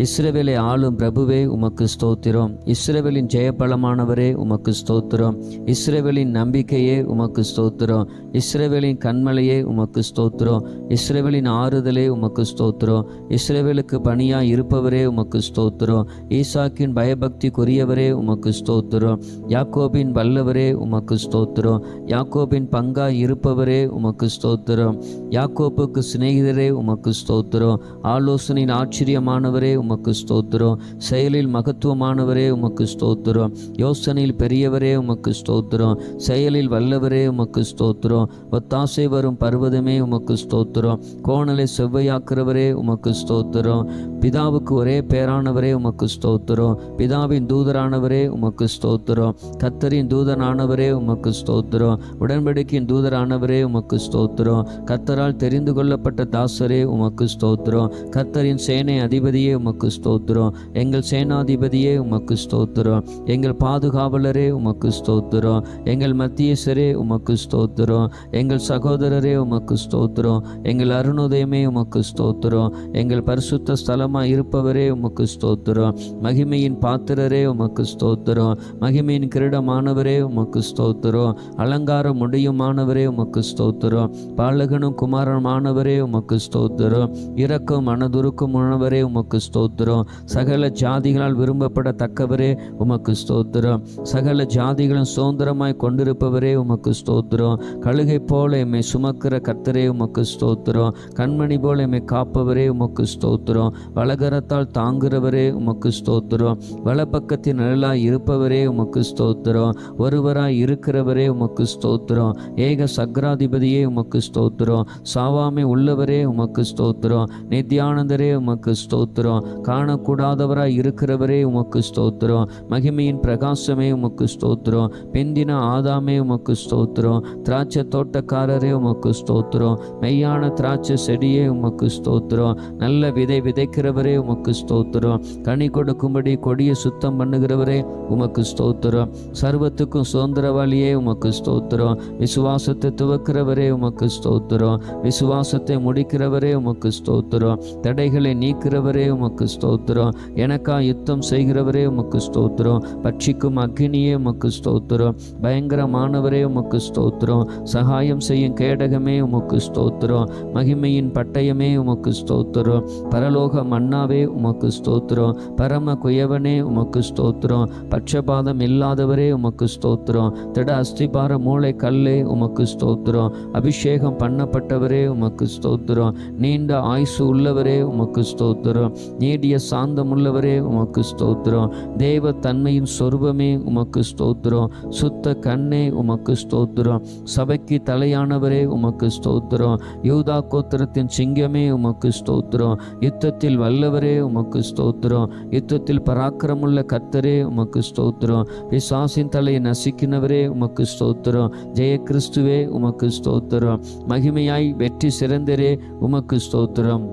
இஸ்ரவேலை ஆளும் பிரபுவே உமக்கு ஸ்தோத்திரம். இஸ்ரவேலின் ஜெயபலமானவரே உமக்கு ஸ்தோத்திரம். இஸ்ரவேலின் நம்பிக்கையே உமக்கு ஸ்தோத்திரம். இஸ்ரவேலின் கண்மலையே உமக்கு ஸ்தோத்திரம். இஸ்ரவேலின் ஆறுதலே உமக்கு ஸ்தோத்திரம். இஸ்ரவேலுக்கு பணியாய் இருப்பவரே உமக்கு ஸ்தோத்திரம். ஈசாக்கின் பயபக்திக்குரியவரே உமக்கு ஸ்தோத்திரம். யாக்கோபின் வல்லவரே உமக்கு ஸ்தோத்திரம். யாக்கோபின் பங்காய் இருப்பவரே உமக்கு ஸ்தோத்திரம். யாக்கோப்புக்கு சிநேகிதரே உமக்கு ஸ்தோத்திரம். ஆலோசனையின் ஆச்சரியமானவரே உமக்கு ஸ்தோத்திரம். செயலில் மகத்துவமானவரே உமக்கு ஸ்தோத்திரம். யோசனையில் பெரியவரே உமக்கு ஸ்தோத்திரம். செயலில் வல்லவரே உமக்கு ஸ்தோத்திரம். ஒத்தாசை வரும் பர்வதமே உமக்கு ஸ்தோத்திரம். கோணலை செவ்வையாக்குறவரே உமக்கு ஸ்தோத்திரம். பிதாவுக்கு ஒரே பேரானவரே உமக்கு ஸ்தோத்திரம். பிதாவின் தூதரானவரே உமக்கு ஸ்தோத்திரம். கர்த்தரின் தூதனானவரே உமக்கு ஸ்தோத்திரம். உடன்படிக்கையின் தூதரானவரே உமக்கு ஸ்தோத்திரம். கர்த்தரால் தெரிந்து கொள்ளப்பட்ட தாசரே உமக்கு ஸ்தோத்திரம். கர்த்தரின் சேனை அதிபதியே உமக்கு ஸ்தோத்திரம். எங்கள் சேனாதிபதியே உமக்கு ஸ்தோத்திரம். எங்கள் பாதுகாவலரே உமக்கு ஸ்தோத்திரம். எங்கள் மத்தியஸ்தரே உமக்கு ஸ்தோத்திரம். எங்கள் சகோதரரே உமக்கு ஸ்தோத்திரம். எங்கள் அருணோதயமே உமக்கு ஸ்தோத்திரம். எங்கள் பரிசுத்த ஸ்தலமாய் இருப்பவரே உமக்கு ஸ்தோத்திரம். மகிமையின் பாத்திரரே உமக்கு ஸ்தோத்திரம். மகிமையின் கிரீடமானவரே உமக்கு ஸ்தோத்திரம். அலங்கார முடியுமானவரே உமக்கு ஸ்தோத்திரம். பாலகனும் குமாரமானவரே உமக்கு ஸ்தோத்திரம். இரக்கம் மனதுருக்கமானவரே உமக்கு ஸ்தோத்திரம். சகல ஜாதிகளால் விரும்பப்படத்தக்கவரே உமக்கு ஸ்தோத்திரம். சகல ஜாதிகளும் சுதந்திரமாய் கொண்டிருப்பவரே உமக்கு ஸ்தோத்திரம். கழுகை போல எம்மை சுமக்கிற கர்த்தரே உமக்கு ஸ்தோத்திரம். கண்மணி போல எம்மை காப்பவரே உமக்கு ஸ்தோத்திரம். வலகரத்தால் தாங்குகிறவரே உமக்கு ஸ்தோத்திரம். வலப்பக்கத்தின் நிழலாய் இருப்பவரே உமக்கு ஸ்தோத்திரம். ஒருவராய் இருக்கிறவரே உமக்கு ஸ்தோத்திரம். ஏக சக்ராதிபதியே உமக்கு ஸ்தோத்திரம். சாவாமை உள்ளவரே உமக்கு ஸ்தோத்திரம். நித்யானந்தரே உமக்கு ஸ்தோத்திரம். காணக்கூடாதவராய் இருக்கிறவரே உமக்கு ஸ்தோத்திரம். மகிமையின் பிரகாசமே உமக்கு ஸ்தோத்திரம். பிந்தின ஆதாமே உமக்கு ஸ்தோத்திரம். திராட்சை தோட்டக்காரரே உமக்கு ஸ்தோத்திரம். மெய்யான திராட்சை செடியே உமக்கு ஸ்தோத்திரம். நல்ல விதை விதைக்கிறவரே உமக்கு ஸ்தோத்திரம். கனி கொடுக்கும்படி கொடியை சுத்தம் பண்ணுகிறவரே உமக்கு ஸ்தோத்திரம். சர்வத்துக்கும் சுதந்திரவாளியே உமக்கு ஸ்தோத்திரம். விசுவாசத்தை துவக்கிறவரே உமக்கு ஸ்தோத்திரம். விசுவாசத்தை முடிக்கிறவரே உமக்கு ஸ்தோத்திரம். தடைகளை நீக்கிறவரே உமக்கு ஸ்தோத்திரம். எனக்கா யுத்தம் செய்கிறவரே உமக்கு ஸ்தோத்திரம். பட்சிக்கும் அக்னியே உமக்கு ஸ்தோத்திரம். பயங்கரமானவரே உமக்கு ஸ்தோத்திரம். சகாயம் செய்யும் கேடகமே உமக்கு ஸ்தோத்திரம். மகிமையின் பட்டயமே உமக்கு ஸ்தோத்திரம். பரலோக மன்னாவே உமக்கு ஸ்தோத்திரம். பரம குயவனே உமக்கு ஸ்தோத்திரம். பட்சபாதம் இல்லாதவரே உமக்கு ஸ்தோத்திரம். திட அஸ்திபார மூளை கல்லே உமக்கு ஸ்தோத்திரம். அபிஷேகம் பண்ணப்பட்டவரே உமக்கு ஸ்தோத்திரம். நீண்ட ஆயுசு உள்ளவரே உமக்கு ஸ்தோத்திரம். நீடிய சாந்தம் உள்ளவரே உமக்கு ஸ்தோத்திரம். தேவ தன்மையின் சொரூபமே உமக்கு ஸ்தோத்திரம். சுத்த கண்ணே உமக்கு ஸ்தோத்திரம். சபைக்கு தலையானவரே உமக்கு ஸ்தோத்திரம். யூதா கோத்திரத்தின் சிங்கமே உமக்கு ஸ்தோத்திரம். யுத்தத்தில் வல்லவரே உமக்கு ஸ்தோத்திரம். யுத்தத்தில் பராக்கிரமுள்ள கர்த்தரே உமக்கு ஸ்தோத்திரம். பிசாசின் தலையை நசுக்கினவரே உமக்கு ஸ்தோத்திரம். ஜெய கிறிஸ்துவே உமக்கு ஸ்தோத்திரம். மகிமையாய் வெற்றி சிறந்தரே உமக்கு ஸ்தோத்திரம்.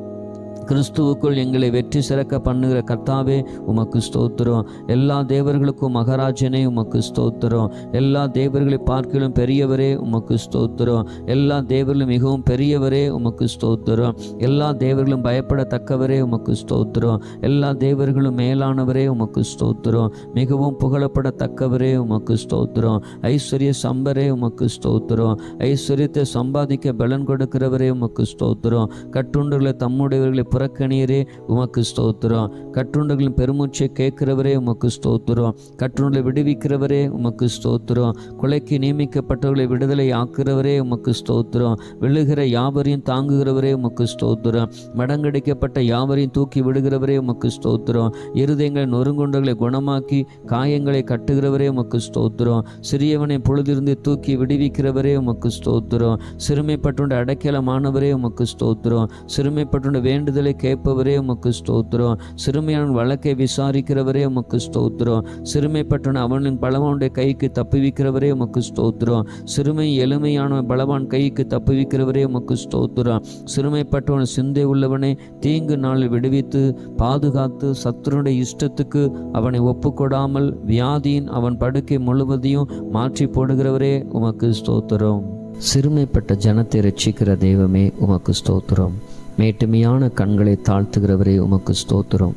கிறிஸ்துவுக்குள் எங்களை வெற்றி சிறக்க பண்ணுகிற கர்த்தாவே உமக்கு ஸ்தோத்திரம். எல்லா தேவர்களுக்கும் மகாராஜனே உமக்கு ஸ்தோத்திரம். எல்லா தேவர்களை பார்க்கிலும் பெரியவரே உமக்கு ஸ்தோத்திரம். எல்லா தேவர்களும் மிகவும் பெரியவரே உமக்கு ஸ்தோத்திரம். எல்லா தேவர்களும் பயப்படத்தக்கவரே உமக்கு ஸ்தோத்திரம். எல்லா தேவர்களும் மேலானவரே உமக்கு ஸ்தோத்திரம். மிகவும் புகழப்படத்தக்கவரே உமக்கு ஸ்தோத்திரம். ஐஸ்வர்ய சம்பரே உமக்கு ஸ்தோத்திரம். ஐஸ்வர்யத்தை சம்பாதிக்க பலன் கொடுக்கிறவரே உமக்கு ஸ்தோத்திரம். கட்டுண்டர்களை தம்முடையவர்களை புறக்கணியரே உமக்கு ஸ்தோத்திரம். கட்டுண்டர்களின் பெருமூச்சை கேட்கிறவரே உமக்கு ஸ்தோத்திரம். கட்டுண்டை விடுவிக்கிறவரே உமக்கு ஸ்தோத்திரம். கொலைக்கு நியமிக்கப்பட்டவர்களை விடுதலை ஆக்குகிறவரே உமக்கு ஸ்தோத்திரம். விழுகிற யாவரையும் தாங்குகிறவரே உமக்கு ஸ்தோத்திரம். மடங்கடிக்கப்பட்ட யாவரையும் தூக்கி விடுகிறவரே உமக்கு ஸ்தோத்திரம். இருதயங்களை நொறுங்குண்டர்களை குணமாக்கி காயங்களை கட்டுகிறவரே உமக்கு ஸ்தோத்திரம். சிறியவனை பொழுதிருந்து தூக்கி விடுவிக்கிறவரே உமக்கு ஸ்தோத்திரம். சிறுமைப்பட்டுண்ட அடைக்கலமானவரே உமக்கு ஸ்தோத்திரம். சிறுமைப்பட்டுண்ட வேண்டுதலை கேட்பவரே உமக்கு ஸ்தோத்திரம். சிறுமையான வழக்கை விசாரிக்கிறவரே உமக்கு ஸ்தோத்திரம். சிறுமைப்பட்டவன் அவனின் பலவானுடைய கைக்கு தப்புவிக்கிறவரே உமக்கு ஸ்தோத்திரம். சிறுமை எளிமையான பலவான் கைக்கு தப்புவிக்கிறவரே உமக்கு ஸ்தோத்திரம். சிறுமைப்பட்டவன் சிந்தை உள்ளவனை தீங்கு நாளில் விடுவித்து பாதுகாத்து சத்துருடைய இஷ்டத்துக்கு அவனை ஒப்புக்கொடாமல் வியாதியின் அவன் படுக்கை முழுவதையும் மாற்றி போடுகிறவரே உமக்கு ஸ்தோத்திரம். சிறுமைப்பட்ட ஜனத்தை ரட்சிக்கிற தெய்வமே உமக்கு ஸ்தோத்திரம். மேட்டுமையான கண்களை தாழ்த்துகிறவரே உமக்கு ஸ்தோத்திரம்.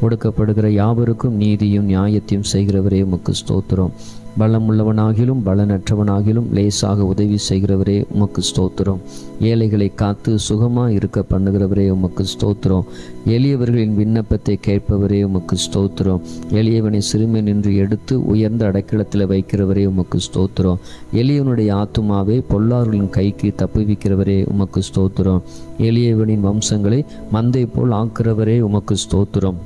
ஒடுக்கப்படுகிற யாவருக்கும் நீதியும் நியாயத்தையும் செய்கிறவரே உமக்கு ஸ்தோத்திரம். பலமுள்ளவனாகிலும் பலனற்றவனாகிலும் லேசாக உதவி செய்கிறவரே உமக்கு ஸ்தோத்திரம். ஏழைகளை காத்து சுகமாக இருக்க பண்ணுகிறவரே உமக்கு ஸ்தோத்திரம். எளியவர்களின் விண்ணப்பத்தை கேட்பவரே உமக்கு ஸ்தோத்திரம். எளியவனை சிறுமை நின்று எடுத்து உயர்ந்த அடைக்கலத்தில் வைக்கிறவரே உமக்கு ஸ்தோத்திரம். எளியவனுடைய ஆத்துமாவை பொல்லார்களின் கைக்கு தப்புவிக்கிறவரே உமக்கு ஸ்தோத்திரம். எளியவனின் வம்சங்களை மந்தை போல் ஆக்கிறவரே உமக்கு ஸ்தோத்திரம்.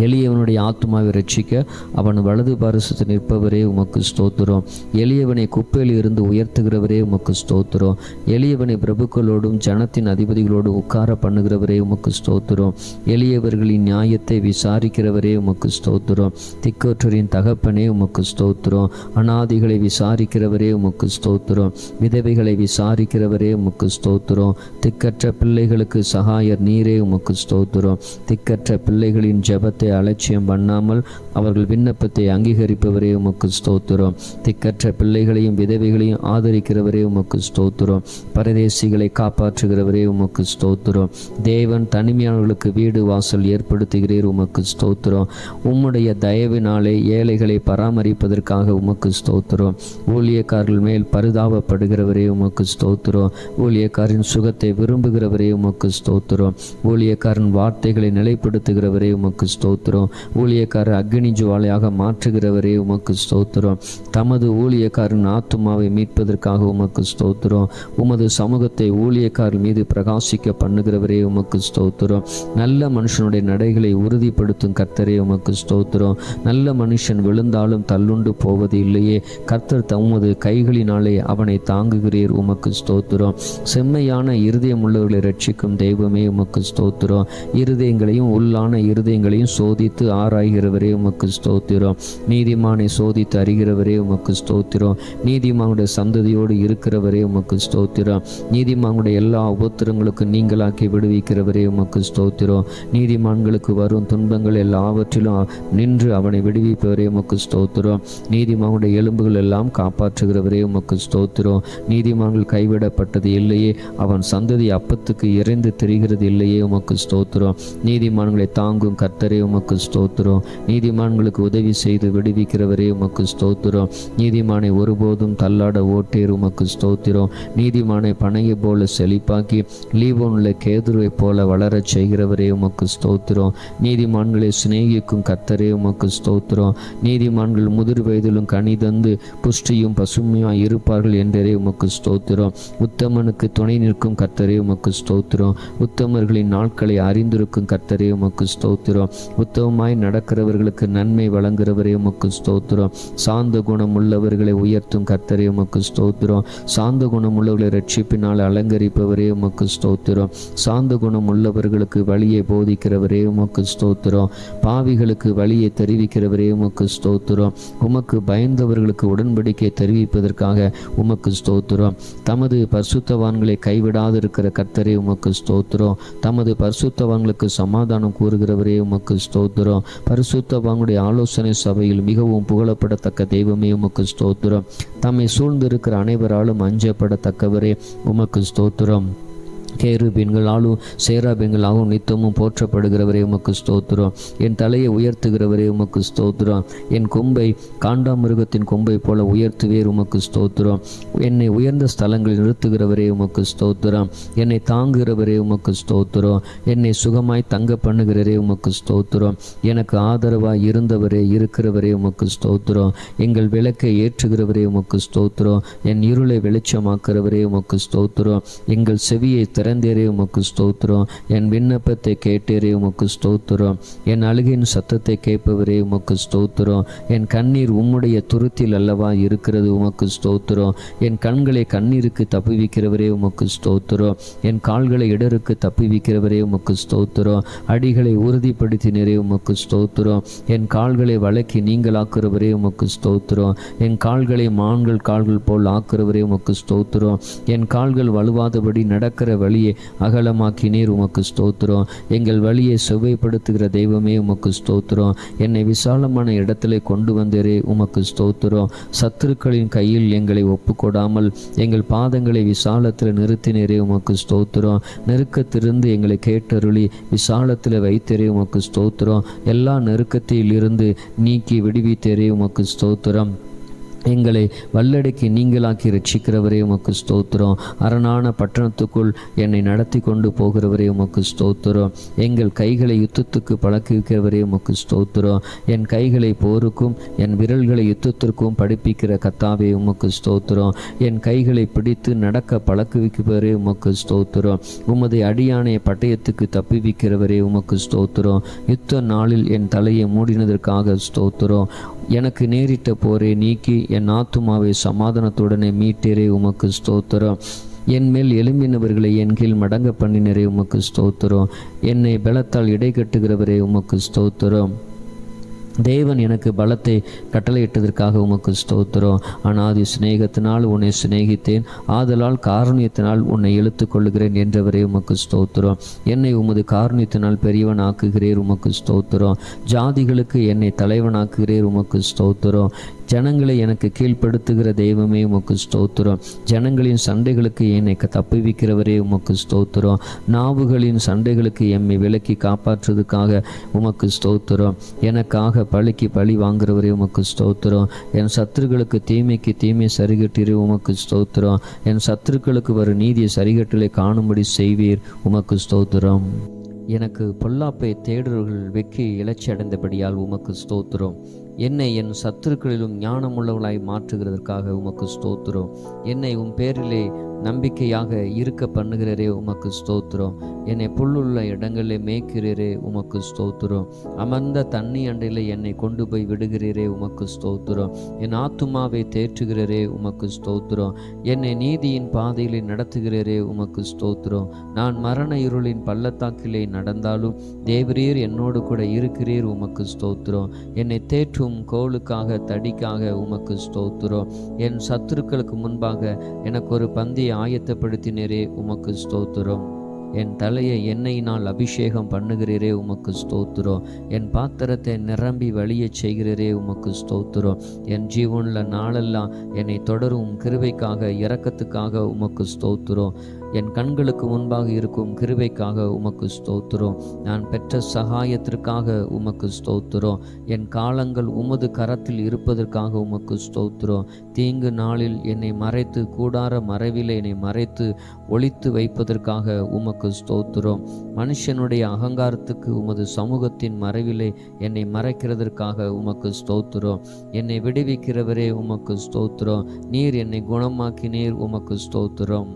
எளியவனுடைய ஆத்மாவை ரட்சிக்க அவன் வலது பாரசத்தில் நிற்பவரே உமக்கு ஸ்தோத்திரம். எளியவனை குப்பையில் இருந்து உயர்த்துகிறவரே உமக்கு ஸ்தோத்திரம். எளியவனை பிரபுக்களோடும் ஜனத்தின் அதிபதிகளோடும் உட்கார பண்ணுகிறவரே உமக்கு ஸ்தோத்திரம். எளியவர்களின் நியாயத்தை விசாரிக்கிறவரே உமக்கு ஸ்தோத்திரம். திக்கற்றரின் தகப்பனே உமக்கு ஸ்தோத்திரம். அனாதிகளை விசாரிக்கிறவரே உமக்கு ஸ்தோத்திரம். விதவைகளை விசாரிக்கிறவரே உமக்கு ஸ்தோத்திரம். திக்கற்ற பிள்ளைகளுக்கு சகாயர் நீரே உமக்கு ஸ்தோத்திரம். திக்கற்ற பிள்ளைகளின் ஜெபத்தை அலட்சியம் பண்ணாமல் அவர்கள் விண்ணப்பத்தை அங்கீகரிப்பவரே உமக்கு ஸ்தோத்திரம். திக்கற்ற பிள்ளைகளையும் விதவைகளையும் ஆதரிக்கிறவரே உமக்கு ஸ்தோத்திரம். பரதேசிகளை காப்பாற்றுகிறவரே உமக்கு ஸ்தோத்திரம். தேவன் தனிமையானவர்களுக்கு வீடு வாசல் ஏற்படுத்துகிறீர் உமக்கு ஸ்தோத்திரம். உம்முடைய தயவினாலே ஏழைகளை பராமரிப்பதற்காக உமக்கு ஸ்தோத்திரம். ஊழியக்காரர்கள் மேல் பரிதாபப்படுகிறவரே உமக்கு ஸ்தோத்திரம். ஊழியக்காரின் சுகத்தை விரும்புகிறவரே உமக்கு ஸ்தோத்திரம். ஊழியக்காரன் வார்த்தைகளை நிலைப்படுத்துகிறவரே உமக்கு ஸ்தோத்திரம். ஊழியக்காரர் அக்னி ஜுவாலையாக மாற்றுகிறவரே உமக்கு ஸ்தோத்திரம். தமது ஊழியக்காரன் ஆத்துமாவை மீட்பதற்காக உமக்கு ஸ்தோத்திரம். உமது சமூகத்தை ஊழியக்காரர் மீது பிரகாசிக்க பண்ணுகிறவரே உமக்கு ஸ்தோத்திரம். நல்ல மனுஷனுடைய நடைகளை உறுதிப்படுத்தும் கர்த்தரே உமக்கு ஸ்தோத்திரம். நல்ல மனுஷன் விழுந்தாலும் தள்ளுண்டு போவது இல்லையே. கர்த்தர் தமது கைகளினாலே அவனை தாங்குகிறீர் உமக்கு ஸ்தோத்திரம். செம்மையான இருதயம் உள்ளவர்களை ரட்சிக்கும் தெய்வமே உமக்கு ஸ்தோத்திரம். இருதயங்களையும் உள்ளான இருதயங்களையும் சோதித்து ஆராய்கிறவரே உமக்கு ஸ்தோத்திரம். நீதிமானை சோதித்து அறிகிறவரே உமக்கு ஸ்தோத்திரம். நீதிமானுடைய சந்ததியோடு இருக்கிறவரே உமக்கு ஸ்தோத்திரம். நீதிமானுடைய எல்லா உபத்திரங்களுக்கும் நீங்களாக்கி விடுவிக்கிறவரே உமக்கு ஸ்தோத்திரம். நீதிமான்களுக்கு வரும் துன்பங்கள் எல்லாவற்றிலும் நின்று அவனை விடுவிப்பவரே உமக்கு ஸ்தோத்திரம். நீதிமானுடைய எலும்புகள் எல்லாம் காப்பாற்றுகிறவரே உமக்கு ஸ்தோத்திரம். நீதிமான்கள் கைவிடப்பட்டது இல்லையே, அவன் சந்ததி அப்பத்துக்கு இறைந்து தெரிகிறது இல்லையே உமக்கு ஸ்தோத்திரம். நீதிமான்களை தாங்கும் கர்த்தரே உமக்கு ஸ்தோத்திரம். நீதிமான்களுக்கு உதவி செய்து விடுவிக்கிறவரே உமக்கு ஸ்தோத்திரம். நீதிமானை ஒருபோதும் தள்ளாட ஓட்டேர் உமக்கு ஸ்தோத்திரம். நீதிமானை பனையை போல செழிப்பாக்கி லீபோனுள்ள கேதுருவை போல வளரச் செய்கிறவரே உமக்கு ஸ்தோத்திரம். நீதிமான்களை சிநேகிக்கும் கர்த்தரே உமக்கு ஸ்தோத்திரம். நீதிமான்கள் முதிர் வயதிலும் கனி தந்து புஷ்டியும் பசுமையாய் இருப்பார்கள் என்றே உமக்கு ஸ்தோத்திரம். உத்தமனுக்கு துணை நிற்கும் கர்த்தரே உமக்கு ஸ்தோத்திரம். உத்தமர்களின் நாட்களை அறிந்திருக்கும் கர்த்தரே உமக்கு ஸ்தோத்திரம். உத்தமமாய் நடக்கிறவர்களுக்கு நன்மை வழங்குகிறவரே உமக்கு ஸ்தோத்திரம். சாந்த குணம் உள்ளவர்களை உயர்த்தும் கர்த்தரே உமக்கு ஸ்தோத்திரம். சாந்த குணம் உள்ளவர்களை ரட்சிப்பினால் அலங்கரிப்பவரே உமக்கு ஸ்தோத்திரம். சாந்த குணம் உள்ளவர்களுக்கு வழியை போதிக்கிறவரே உமக்கு ஸ்தோத்திரம். பாவிகளுக்கு வழியை தெரிவிக்கிறவரே உமக்கு ஸ்தோத்திரம். உமக்கு பயந்தவர்களுக்கு உடன்படிக்கை தெரிவிப்பதற்காக உமக்கு ஸ்தோத்திரம். தமது பரிசுத்தவான்களை கைவிடாதிருக்கிற கர்த்தரே உமக்கு ஸ்தோத்திரம். தமது பரிசுத்தவான்களுக்கு சமாதானம் கூறுகிறவரே உமக்கு ஸ்தோத்திரம். பரிசுத்தவான்களுடைய ஆலோசனை சபையில் மிகவும் புகழப்படத்தக்க தெய்வமே உமக்கு ஸ்தோத்திரம். தம்மை சூழ்ந்திருக்கிற அனைவராலும் அஞ்சப்படத்தக்கவரே உமக்கு ஸ்தோத்திரம். கேருபீன்களாலும் சேராபீன்களாகவும் நித்தமும் போற்றப்படுகிறவரே உமக்கு ஸ்தோத்திரம். என் தலையை உயர்த்துகிறவரே உமக்கு ஸ்தோத்திரம். என் கொம்பை காண்டாமிருகத்தின் கொம்பை போல உயர்த்துவேர் உமக்கு ஸ்தோத்திரம். என்னை உயர்ந்த ஸ்தலங்களில் நிறுத்துகிறவரே உமக்கு ஸ்தோத்திரம். என்னை தாங்குகிறவரே உமக்கு ஸ்தோத்திரம். என்னை சுகமாய் தங்க பண்ணுகிறவரே உமக்கு ஸ்தோத்திரம். எனக்கு ஆதரவாய் இருந்தவரே இருக்கிறவரே உமக்கு ஸ்தோத்திரம். எங்கள் விளக்கை ஏற்றுகிறவரே உமக்கு ஸ்தோத்திரம். என் இருளை வெளிச்சமாக்கிறவரே உமக்கு ஸ்தோத்திரம். எங்கள் செவியை திறந்தேரே உமக்கு ஸ்தோத்திரம். என் விண்ணப்பத்தை கேட்டேரே உமக்கு ஸ்தோத்திரம். என் அழுகையின் சத்தத்தை கேட்பவரே உமக்கு ஸ்தோத்திரம். என் கண்ணீர் உம்முடைய துருத்தில் அல்லவா இருக்கிறது உமக்கு ஸ்தோத்திரம். என் கண்களை கண்ணீருக்கு தப்புவிக்கிறவரே உமக்கு ஸ்தோத்திரம். என் கால்களை இடருக்கு தப்புவிக்கிறவரே உமக்கு ஸ்தோத்திரம். அடிகளை உறுதிப்படுத்தினரே உமக்கு ஸ்தோத்திரம். என் கால்களை வழக்கி நீங்களாக்குறவரே உமக்கு ஸ்தோத்திரம். என் கால்களை மான்கள் கால்கள் போல் ஆக்குறவரே உமக்கு ஸ்தோத்திரம். என் கால்கள் வலுவாதபடி நடக்கிற வழியை அகலமாக்கினீர், உமக்கு ஸ்தோத்திரம். எங்கள் வழியை செவ்வைப்படுத்துகிற தெய்வமே, உமக்கு ஸ்தோத்திரம். என்னை விசாலமான இடத்துல கொண்டு வந்தீரே, உமக்கு ஸ்தோத்திரம். சத்துருக்களின் கையில் எங்களை ஒப்புக்கொடாமல் எங்கள் பாதங்களை விசாலத்தில் நிறுத்தினீரே, உமக்கு ஸ்தோத்திரம். நெருக்கத்திலிருந்து எங்களை கேட்டருளி விசாலத்தில் வைத்தீரே, உமக்கு ஸ்தோத்திரம். எல்லா நெருக்கத்திலிருந்து நீக்கி விடுவித்தீரே, உமக்கு ஸ்தோத்திரம். எங்களை வல்லடைக்கு நீங்களாக்கி ரட்சிக்கிறவரே, உமக்கு ஸ்தோத்திரம். அரணான பட்டணத்துக்குள் என்னை நடத்தி கொண்டு போகிறவரே, உமக்கு ஸ்தோத்திரம். எங்கள் கைகளை யுத்தத்துக்கு பழக்குவிக்கிறவரே, உமக்கு ஸ்தோத்திரம். என் கைகளை போருக்கும் என் விரல்களை யுத்தத்திற்கும் படிப்பிக்கிற கர்த்தாவே, உமக்கு ஸ்தோத்திரம். என் கைகளை பிடித்து நடக்க பழக்குவிக்கிறவரே, உமக்கு ஸ்தோத்திரம். உமது அடியானை பட்டயத்துக்கு தப்புவிக்கிறவரே, உமக்கு ஸ்தோத்திரம். யுத்த நாளில் என் தலையை மூடினதற்காக ஸ்தோத்திரம். எனக்கு நேரிட்ட போரை நீக்கி என் ஆத்துமாவை சமாதானத்துடனே மீட்டேரே, உமக்கு ஸ்தோத்திரம். என் மேல் எழும்பினவர்களை என் கீழ் மடங்க பண்ணினரே, உமக்கு ஸ்தோத்திரம். என்னை பலத்தால் இடை கட்டுகிறவரே, உமக்கு ஸ்தோத்திரம். தேவன் எனக்கு பலத்தை கட்டளையிட்டதற்காக உமக்கு ஸ்தோத்திரம். அனாதி சிநேகத்தினால் உன்னை சிநேகித்தேன், ஆதலால் காருண்யத்தினால் உன்னை இழுத்து கொள்ளுகிறேன் என்றவரே, உமக்கு ஸ்தோத்திரம். என்னை உமது காருண்யத்தினால் பெரியவன் ஆக்குகிறீர், உமக்கு ஸ்தோத்திரம். ஜாதிகளுக்கு என்னை தலைவனாக்குகிறீர், உமக்கு ஸ்தோத்திரம். ஜனங்களை எனக்கு கீழ்ப்படுத்துகிற தெய்வமே, உமக்கு ஸ்தோத்திரம். ஜனங்களின் சண்டைகளுக்கு என்னை தப்புவிக்கிறவரே, உமக்கு ஸ்தோத்திரம். நாவுகளின் சண்டைகளுக்கு எம்மை விலக்கி காப்பாற்றுவதற்காக உமக்கு ஸ்தோத்திரம். எனக்காக பழிக்கு பழி வாங்குகிறவரே, உமக்கு ஸ்தோத்திரம். என் சத்துருக்களுக்கு தீமைக்கு தீமை சரிகட்டிரே, உமக்கு ஸ்தோத்திரம். என் சத்துருக்களுக்கு வரும் நீதியை சரிகட்டலை காணும்படி செய்வீர், உமக்கு ஸ்தோத்திரம். எனக்கு பொல்லாப்பை தேடுறவர்கள் வெக்கி இலச்சி அடைந்தபடியால் உமக்கு ஸ்தோத்திரம். என்னை என் சத்துருக்களிலும் ஞானமுள்ளவளாய் மாற்றுகிறதற்காக உமக்கு ஸ்தோத்திரம். என்னை உன் பேரிலே நம்பிக்கையாக இருக்க பண்ணுகிறரே, உமக்கு ஸ்தோத்திரம். என்னை புல்லுள்ள இடங்களிலே மேய்க்கிறீரே, உமக்கு ஸ்தோத்திரம். அமர்ந்த தண்ணி அண்டையில் என்னை கொண்டு போய் விடுகிறீரே, உமக்கு ஸ்தோத்திரம். என் ஆத்துமாவை தேற்றுகிறரே, உமக்கு ஸ்தோத்திரம். என்னை நீதியின் பாதையிலே நடத்துகிறீரே, உமக்கு ஸ்தோத்திரம். நான் மரண இருளின் பள்ளத்தாக்கிலே நடந்தாலும் தேவரீர் என்னோடு கூட இருக்கிறீர், உமக்கு ஸ்தோத்திரம். என்னை தேற்றும் கோளுக்காக தடிக்காக உமக்கு ஸ்தோத்திரம். என் சத்துருக்களுக்கு முன்பாக எனக்கு ஒரு பந்தியை ஆயத்தப்படுத்தினரே, உமக்கு ஸ்தோத்திரம். என் தலையை எண்ணெயினால் அபிஷேகம் பண்ணுகிறீரே, உமக்கு ஸ்தோத்திரம். என் பாத்திரத்தை நிரம்பி வழிய செய்கிறீரே, உமக்கு ஸ்தோத்திரம். என் ஜீவனில் நாளெல்லாம் என்னை தொடரும் கிருபைக்காக இரக்கத்துக்காக உமக்கு ஸ்தோத்திரம். என் கண்களுக்கு முன்பாக இருக்கும் கிருபைக்காக உமக்கு ஸ்தோத்திரம். நான் பெற்ற சகாயத்திற்காக உமக்கு ஸ்தோத்திரம். என் காலங்கள் உமது கரத்தில் இருப்பதற்காக உமக்கு ஸ்தோத்திரம். தீங்கு நாளில் என்னை மறைத்து கூடார மறைவிலே என்னை மறைத்து ஒளித்து வைப்பதற்காக உமக்கு ஸ்தோத்திரம். மனுஷனுடைய அகங்காரத்துக்கு உமது சமூகத்தின் மறைவிலே என்னை மறைக்கிறதற்காக உமக்கு ஸ்தோத்திரம். என்னை விடுவிக்கிறவரே, உமக்கு ஸ்தோத்திரம். நீர் என்னை குணமாக்கினீர், உமக்கு ஸ்தோத்திரம்.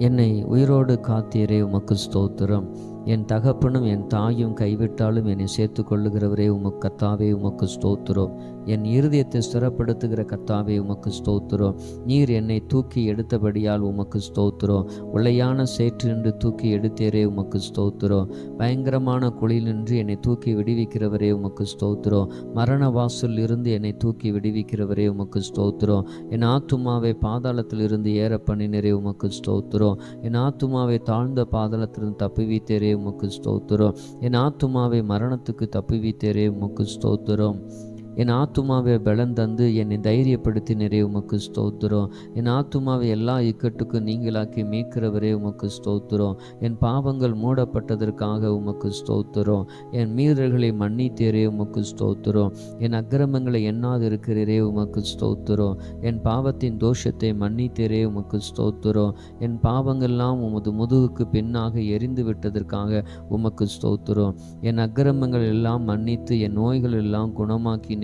என்னை உயிரோடு காத்தீரே, உமக்கு ஸ்தோத்திரம். என் தகப்பனும் என் தாயும் கைவிட்டாலும் என்னை சேர்த்து கொள்ளுகிறவரே, உமக்கு கர்த்தாவே, உமக்கு ஸ்தோத்திரம். என் இருதயத்தை ஸ்திரப்படுத்துகிற கர்த்தாவே, உமக்கு ஸ்தோத்திரம். நீர் என்னை தூக்கி எடுத்தபடியால் உமக்கு ஸ்தோத்திரம். உளையான சேற்றினின்று தூக்கி எடுத்தேரே, உமக்கு ஸ்தோத்திரம். பயங்கரமான குழியினின்று என்னை தூக்கி விடுவிக்கிறவரே, உமக்கு ஸ்தோத்திரம். மரண வாசல் இருந்து என்னை தூக்கி விடுவிக்கிறவரே, உமக்கு ஸ்தோத்திரம். என் ஆத்துமாவை பாதாளத்தில் இருந்து ஏற பண்ணினரே, உமக்கு ஸ்தோத்திரம். என் ஆத்துமாவை தாழ்ந்த பாதாளத்திலிருந்து தப்புவித்தேரே, உமக்கு ஸ்தோத்திரம். என் ஆத்துமாவை மரணத்துக்கு தப்புவித்தேரே, உமக்கு ஸ்தோத்திரம். என் ஆத்துமாவை பலன் தந்து என்னை தைரியப்படுத்தினரே, உமக்கு ஸ்தோத்திரம். என் ஆத்துமாவை எல்லா இக்கட்டுக்கும் நீங்களாக்கி மீட்கிறவரே, உமக்கு ஸ்தோத்திரம். என் பாவங்கள் மூடப்பட்டதற்காக உமக்கு ஸ்தோத்திரம். என் மீறல்களை மன்னித்தேரே, உமக்கு ஸ்தோத்திரம். என் அக்கிரமங்களை எண்ணாதிருக்கிறீரே, உமக்கு ஸ்தோத்திரம். என் பாவத்தின் தோஷத்தை மன்னித்தேரே, உமக்கு ஸ்தோத்திரம். என் பாவங்கள்லாம் உமது முதுகுக்கு பின்னாக எரிந்து விட்டதற்காக உமக்கு ஸ்தோத்திரம். என் அக்கிரமங்கள் எல்லாம் மன்னித்து என் நோய்கள் எல்லாம் குணமாக்கி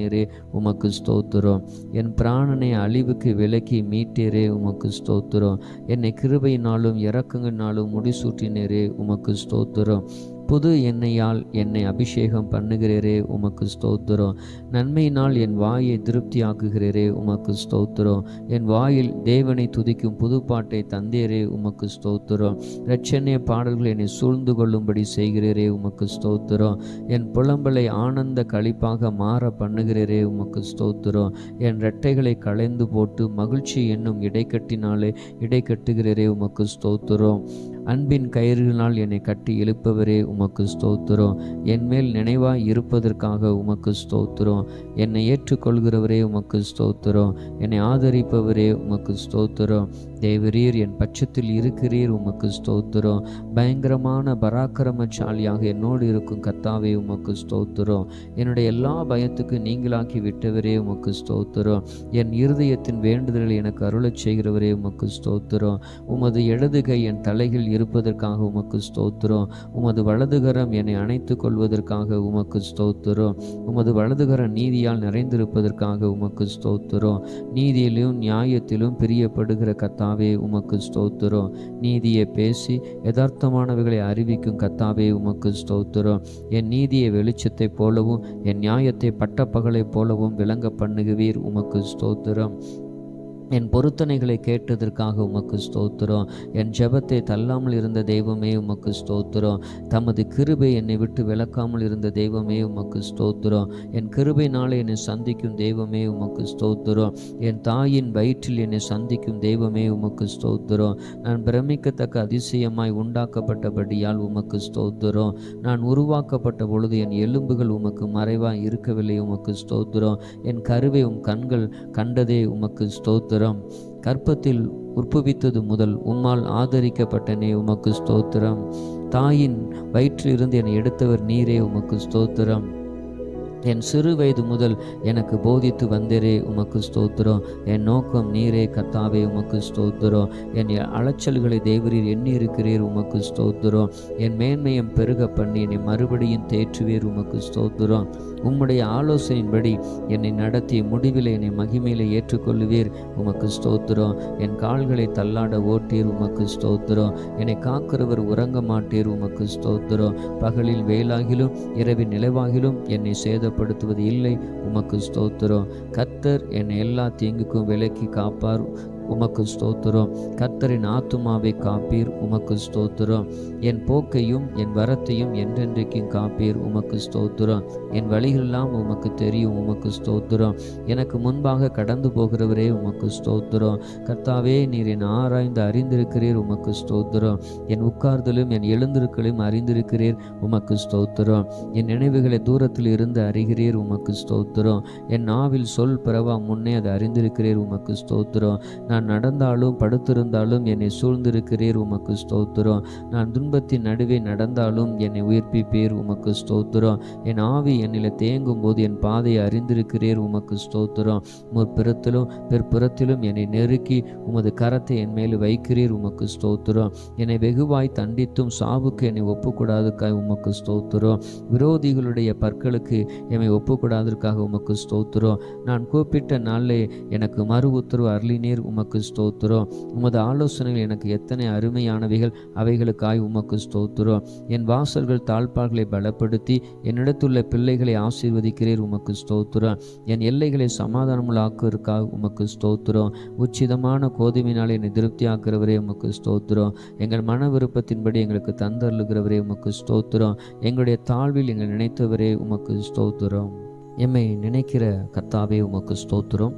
உமக்கு ஸ்தோத்திரம். என் பிராணனை அழிவுக்கு விலக்கி மீட்டேரே, உமக்கு ஸ்தோத்திரம். என்னை கிருபையினாலும் இரக்கங்களினாலும் முடிசூட்டினரே, உமக்கு ஸ்தோத்திரம். புது எண்ணெயால் என்னை அபிஷேகம் பண்ணுகிறீரே, உமக்கு ஸ்தோத்திரம். நன்மையினால் என் வாயை திருப்தியாக்குகிறீரே, உமக்கு ஸ்தோத்திரம். என் வாயில் தேவனை துதிக்கும் புது பாட்டை தந்தேரே, உமக்கு ஸ்தோத்திரம். இரட்சணிய பாடல்கள் என்னை சூழ்ந்து கொள்ளும்படி செய்கிறீரே, உமக்கு ஸ்தோத்திரம். என் புலம்பலை ஆனந்த களிப்பாக மாற பண்ணுகிறீரே, உமக்கு ஸ்தோத்திரம். என் இரட்டைகளை களைந்து போட்டு மகிழ்ச்சி என்னும் இடைக்கட்டினாலே இடைக்கட்டுகிறீரே, உமக்கு ஸ்தோத்திரம். அன்பின் கயிறுகளினால் என்னை கட்டி எழுப்பவரே உமக்கு ஸ்தோத்திரம். என் மேல் நினைவாய் இருப்பதற்காக உமக்கு ஸ்தோத்திரம். என்னை ஏற்றுக்கொள்கிறவரே உமக்கு ஸ்தோத்திரம். என்னை ஆதரிப்பவரே உமக்கு ஸ்தோத்திரம். தேவரீர் என் பட்சத்தில் இருக்கிறீர், உமக்கு ஸ்தோத்திரம். பயங்கரமான பராக்கிரமசாலியாக என்னோடு இருக்கும் கர்த்தாவே உமக்கு ஸ்தோத்திரம். என்னுடைய எல்லா பயத்துக்கு நீங்களாக்கி விட்டவரே உமக்கு ஸ்தோத்திரம். என் இருதயத்தின் வேண்டுதல்களை எனக்கு அருளச் செய்கிறவரே உமக்கு ஸ்தோத்திரம். உமது இடதுகை என் தலையில் இருப்பதற்காக உமக்கு ஸ்தோத்திரம். உமது வலதுகரம் என்னை அணைத்துக் கொள்வதற்காக உமக்கு ஸ்தோத்திரம். உமது வலதுகரம் நீதியால் நிறைந்திருப்பதற்காக உமக்கு ஸ்தோத்திரம். நீதியிலும் நியாயத்திலும் பிரியப்படுகிற கர்த்தாவே உமக்கு ஸ்தோத்திரம். நீதியை பேசி யதார்த்தமானவைகளை அறிவிக்கும் கர்த்தாவே உமக்கு ஸ்தோத்திரம். என் நீதியை வெளிச்சத்தை போலவும் என் நியாயத்தை பட்டப்பகலை போலவும் விளங்க பண்ணுகுவீர், உமக்கு ஸ்தோத்திரம். என் பொருத்தனைகளை கேட்டதற்காக உமக்கு ஸ்தோத்திரம். என் ஜெபத்தை தள்ளாமல் இருந்த தெய்வமே உமக்கு ஸ்தோத்திரம். தமது கிருபை என்னை விட்டு விலக்காமல் இருந்த தெய்வமே உமக்கு ஸ்தோத்திரம். என் கிருபையினாலே என்னை சந்திக்கும் தெய்வமே உமக்கு ஸ்தோத்திரம். என் தாயின் வயிற்றில் என்னை சந்திக்கும் தெய்வமே உமக்கு ஸ்தோத்திரம். நான் பிரமிக்கத்தக்க அதிசயமாய் உண்டாக்கப்பட்டபடியால் உமக்கு ஸ்தோத்திரம். நான் உருவாக்கப்பட்ட பொழுது என் எலும்புகள் உமக்கு மறைவாய் இருக்கவில்லை, உமக்கு ஸ்தோத்திரம். என் கருவை கண்கள் கண்டதே, உமக்கு ஸ்தோத்திரம். கற்பத்தில் உற்பவித்தது முதல் உம்மால் ஆதரிக்கப்பட்டனே, உமக்கு ஸ்தோத்திரம். தாயின் வயிற்றிலிருந்து என்னை எடுத்தவர் நீரே, உமக்கு ஸ்தோத்திரம். என் சிறு வயது முதல் எனக்கு போதித்து வந்தரே, உமக்கு ஸ்தோத்திரம். என் நோக்கம் நீரே கர்த்தாவே, உமக்கு ஸ்தோத்திரம். என் அலைச்சல்களை தேவரீர் எண்ணி இருக்கிறீர், உமக்கு ஸ்தோத்திரம். என் மேன்மையம் பெருக பண்ணி என்னை மறுபடியும் தேற்றுவீர், உமக்கு ஸ்தோத்திரம். உம்முடைய ஆலோசனையின்படி என்னை நடத்தி முடிவில் என்னை மகிமையில ஏற்றுக்கொள்ளுவீர், உமக்கு ஸ்தோத்திரம். என் கால்களை தள்ளாட ஓட்டீர், உமக்கு ஸ்தோத்திரம். என்னை காக்கிறவர் உறங்க மாட்டீர், உமக்கு ஸ்தோத்திரம். பகலில் வேலாகிலும் இரவின் நிலவாகிலும் என்னை சேதப்படுத்துவது இல்லை, உமக்கு ஸ்தோத்திரம். கர்த்தர் என்னை எல்லா தீங்குக்கும் விலக்கி காப்பார், உமக்கு ஸ்தோத்திரம். கர்த்தரின் ஆத்துமாவை காப்பீர், உமக்கு ஸ்தோத்திரம். என் போக்கையும் என் வரத்தையும் என்றென்றைக்கும் காப்பீர், உமக்கு ஸ்தோத்திரம். என் வழிகளெல்லாம் உமக்கு தெரியும், உமக்கு ஸ்தோத்திரம். எனக்கு முன்பாக கடந்து போகிறவரே, உமக்கு ஸ்தோத்திரம். கர்த்தாவே, நீர் என் ஆராய்ந்து அறிந்திருக்கிறீர், உமக்கு ஸ்தோத்திரம். என் உட்கார்தலும் என் எழுந்திருக்கலும் அறிந்திருக்கிறீர், உமக்கு ஸ்தோத்திரம். என் நினைவுகளை தூரத்தில் இருந்து அறிகிறீர், உமக்கு ஸ்தோத்திரம். என் நாவில் சொல் பிறவா முன்னே அதை அறிந்திருக்கிறீர், உமக்கு ஸ்தோத்திரம். நான் நடந்தாலும் படுத்திருந்தாலும் என்னை சூழ்ந்திருக்கிறீர், உமக்கு ஸ்தோத்திரம். நான் துன்பத்தின் நடுவே நடந்தாலும் என்னை உயிர்ப்பிப்பீர், உமக்கு ஸ்தோத்திரம். என் ஆவி என்னில தேங்கும் போது என் பாதையை அறிந்திருக்கிறீர், உமக்கு ஸ்தோத்திரம். முற்பிறத்திலும் பிற்புறத்திலும் என்னை நெருக்கி உமது கரத்தை என் மேல் வைக்கிறீர், உமக்கு ஸ்தோத்திரம். என்னை வெகுவாய் தண்டித்தும் சாவுக்கு என்னை ஒப்புக்கூடாதுக்காய் உமக்கு ஸ்தோத்திரம். விரோதிகளுடைய பற்களுக்கு என்னை ஒப்புக்கூடாதற்காக உமக்கு ஸ்தோத்திரம். நான் கூப்பிட்ட நாளிலே எனக்கு மறு உத்தரவு அருளினீர், உமக்கு ஸ்தோத்திரம். உமது ஆலோசனைகள் எனக்கு எத்தனை அருமையானவைகள், அவைகளுக்காய் உமக்கு ஸ்தோத்திரம். என் வாசல்கள் தாழ்பால்களை பலப்படுத்தி என்னிடத்துள்ள பிள்ளைகளை ஆசீர்வதிக்கிறீர், உமக்கு ஸ்தோத்திரம். என் எல்லைகளை சமாதானமுள்ளாக்குவதற்காக உமக்கு ஸ்தோத்திரம். உச்சிதமான கோதுமையினால் என்னை திருப்தியாக்குறவரே, உமக்கு ஸ்தோத்திரம். எங்கள் மன விருப்பத்தின்படி எங்களுக்கு தந்தருளுகிறவரே, உமக்கு ஸ்தோத்திரம். எங்களுடைய தாழ்வில் எங்கள் நினைத்தவரே, உமக்கு ஸ்தோத்திரம். எம்மை நினைக்கிற கர்த்தாவே, உமக்கு ஸ்தோத்திரம்.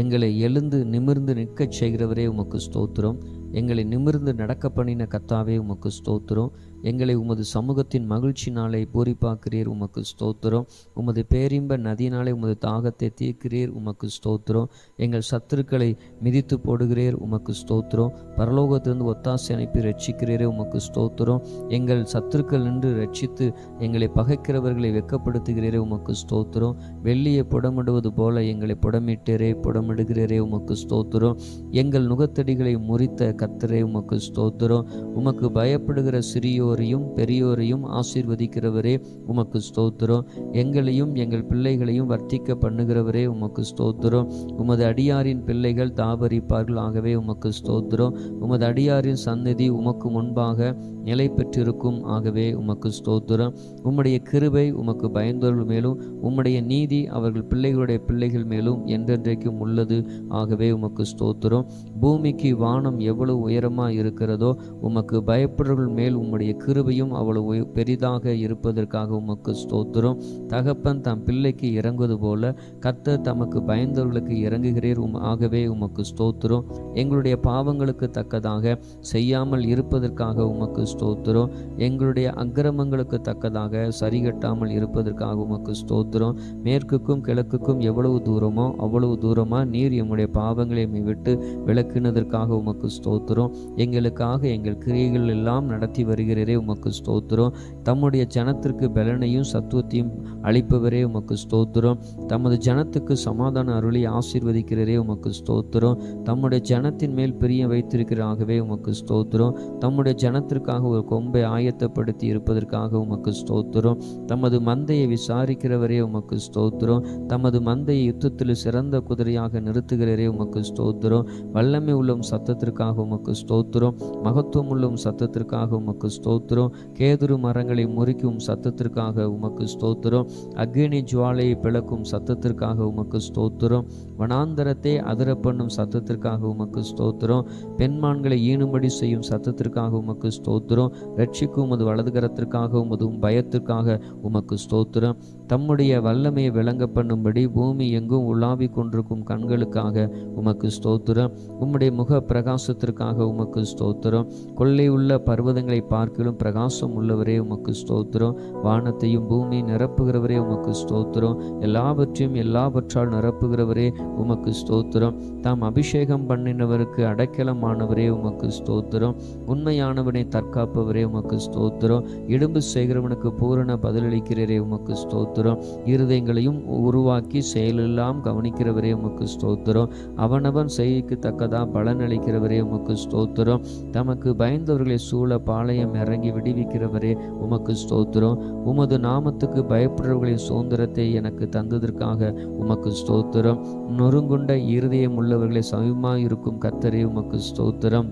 எங்களை எழுந்து நிமிர்ந்து நிற்கச் செய்கிறவரே, உமக்கு ஸ்தோத்திரம். எங்களை நிமிர்ந்து நடக்க பண்ணின கர்த்தாவே, உமக்கு ஸ்தோத்திரம். எங்களை உமது சமூகத்தின் மகிழ்ச்சினாலே பூரிப்பாக்குறீர், உமக்கு ஸ்தோத்திரம். உமது பேரின்ப நதியினாலே உமது தாகத்தை தீர்க்கிறீர், உமக்கு ஸ்தோத்திரம். எங்கள் சத்துருக்களை மிதித்து போடுகிறீர், உமக்கு ஸ்தோத்திரம். பரலோகத்திலிருந்து ஒத்தாசை அனுப்பி ரட்சிக்கிறீரே, உமக்கு ஸ்தோத்திரம். எங்கள் சத்துருக்கள் நின்று ரட்சித்து எங்களை பகைக்கிறவர்களை வெட்கப்படுத்துகிறீரே, உமக்கு ஸ்தோத்திரம். வெள்ளியை புடமிடுவது போல எங்களை புடமிட்டீரே, புடமிடுகிறீரே, உமக்கு ஸ்தோத்திரம். எங்கள் நுகத்தடிகளை முறித்த கர்த்தரே, உமக்கு ஸ்தோத்திரம். உமக்கு பயப்படுகிற சிறியோரையும் பெரியோரையும் ஆசீர்வதிக்கிறவரே, உமக்கு ஸ்தோத்திரம். எங்களையும் எங்கள் பிள்ளைகளையும் வர்த்திக்க பண்ணுகிறவரே, உமக்கு ஸ்தோத்திரம். உமது அடியாரின் பிள்ளைகள் தாபரிப்பார்கள், ஆகவே உமக்கு ஸ்தோத்திரம். உமது அடியாரின் சந்நிதி உமக்கு முன்பாக நிலை பெற்றிருக்கும், ஆகவே உமக்கு ஸ்தோத்திரம். உம்முடைய கிருபை உமக்கு பயந்தவர்கள் மேலும் உம்முடைய நீதி அவர்கள் பிள்ளைகளுடைய பிள்ளைகள் மேலும் என்றென்றைக்கும் உள்ளது, ஆகவே உமக்கு ஸ்தோத்திரம். பூமிக்கு வானம் எவ்வளவு எவ்வளவு உயரமாக இருக்கிறதோ, உமக்கு பயப்படுறவர்கள் மேல் உம்முடைய கிருபையும் அவ்வளவு பெரிதாக இருப்பதற்காக உமக்கு ஸ்தோத்திரம். தகப்பன் தம் பிள்ளைக்கு இறங்குவது போல கர்த்தர் தமக்கு பயந்தவர்களுக்கு இறங்குகிறீர். ஆகவே உமக்கு ஸ்தோத்திரம். எங்களுடைய பாவங்களுக்கு தக்கதாக செய்யாமல் இருப்பதற்காக உமக்கு ஸ்தோத்திரம். எங்களுடைய அக்கிரமங்களுக்கு தக்கதாக சரிகட்டாமல் இருப்பதற்காக உமக்கு ஸ்தோத்திரம். மேற்குக்கும் கிழக்குக்கும் எவ்வளவு தூரமோ அவ்வளவு தூரமா நீர் எம்முடைய பாவங்களை விட்டு விளக்கினதற்காக உமக்கு ஸ்தோத்திரம். எங்களுக்காக எங்கள் கிரியைகள் எல்லாம் நடத்தி வருகிறரே உமக்கு ஸ்தோத்திரம். தம்முடைய ஜனத்திற்கு பலனையும் சத்துவத்தையும் அளிப்பவரே உமக்கு ஸ்தோத்திரம். தமது ஜனத்துக்கு சமாதான அருளை ஆசீர்வதிக்கிறரே உமக்கு ஸ்தோத்திரம். தம்முடைய ஜனத்தின் மேல் பிரிய வைத்திருக்கிறாகவே உமக்கு ஸ்தோத்திரம். தம்முடைய ஜனத்திற்காக ஒரு கொம்பை ஆயத்தப்படுத்தி இருப்பதற்காக உமக்கு ஸ்தோத்திரம். தமது மந்தையை விசாரிக்கிறவரே உமக்கு ஸ்தோத்திரம். தமது மந்தையை யுத்தத்தில் சிறந்த குதிரையாக நிறுத்துகிறரே உமக்கு ஸ்தோத்திரம். வல்லமை உள்ளம் சத்தத்திற்காக உமக்கு ஸ்தோத்திரம். மகத்துவம் உள்ளம் சத்தத்திற்காக உமக்கு ஸ்தோத்திரம். கேதுரு மரங்களை முறிக்கும் சத்தத்திற்காக உமக்கு ஸ்தோத்திரம். அக்னி ஜுவாலையை பிளக்கும் சத்தத்திற்காக உமக்கு ஸ்தோத்திரம். வனாந்தரத்தை அதிர பண்ணும் சத்தத்திற்காக உமக்கு ஸ்தோத்திரம். பெண்மான்களை ஈனும்படி செய்யும் சத்தத்திற்காக உமக்கு ஸ்தோத்திரம். ரட்சிக்கும் உமது வலதுகரத்திற்காக உமது பயத்திற்காக உமக்கு ஸ்தோத்திரம். தம்முடைய வல்லமையை விளங்க பண்ணும்படி பூமி எங்கும் உலாவி கொண்டிருக்கும் கண்களுக்காக உமக்கு ஸ்தோத்திரம். உம்முடைய முக பிரகாசத்திற்காக உமக்கு ஸ்தோத்திரம். கொள்ளை உள்ள பர்வதங்களை பார்க்கிலும் பிரகாசம் உள்ளவரே உமக்கு ஸ்தோத்திரம். வானத்தையும் பூமி நிரப்புகிறவரே உமக்கு ஸ்தோத்திரம். எல்லாவற்றையும் எல்லாவற்றால் நிரப்புகிறவரே உமக்கு ஸ்தோத்திரம். தாம் அபிஷேகம் பண்ணினவருக்கு அடைக்கலமானவரே உமக்கு ஸ்தோத்திரம். உண்மையானவனை தற்காப்பவரே உமக்கு ஸ்தோத்திரம். இடும்பு செய்கிறவனுக்கு பூரண பதிலளிக்கிறவரே உமக்கு ஸ்தோத்திரம். இருதயங்களையும் உருவாக்கி செயலெல்லாம் கவனிக்கிறவரே உமக்கு ஸ்தோத்திரம். அவனவன் செய்கைக்கு தக்கதா பலன் அளிக்கிறவரே உமக்கு ஸ்தோத்திரம். தமக்கு பயந்தவர்களை சூழ பாளையம் இறங்கி விடுவிக்கிறவரே உமக்கு ஸ்தோத்திரம். உமது நாமத்துக்கு பயப்படுறவர்களின் சுதந்திரத்தை எனக்கு தந்ததற்காக உமக்கு ஸ்தோத்திரம். நொறுங்குண்ட இருதயம் உள்ளவர்களை சமயமாயிருக்கும் கர்த்தரே உமக்கு ஸ்தோத்திரம்.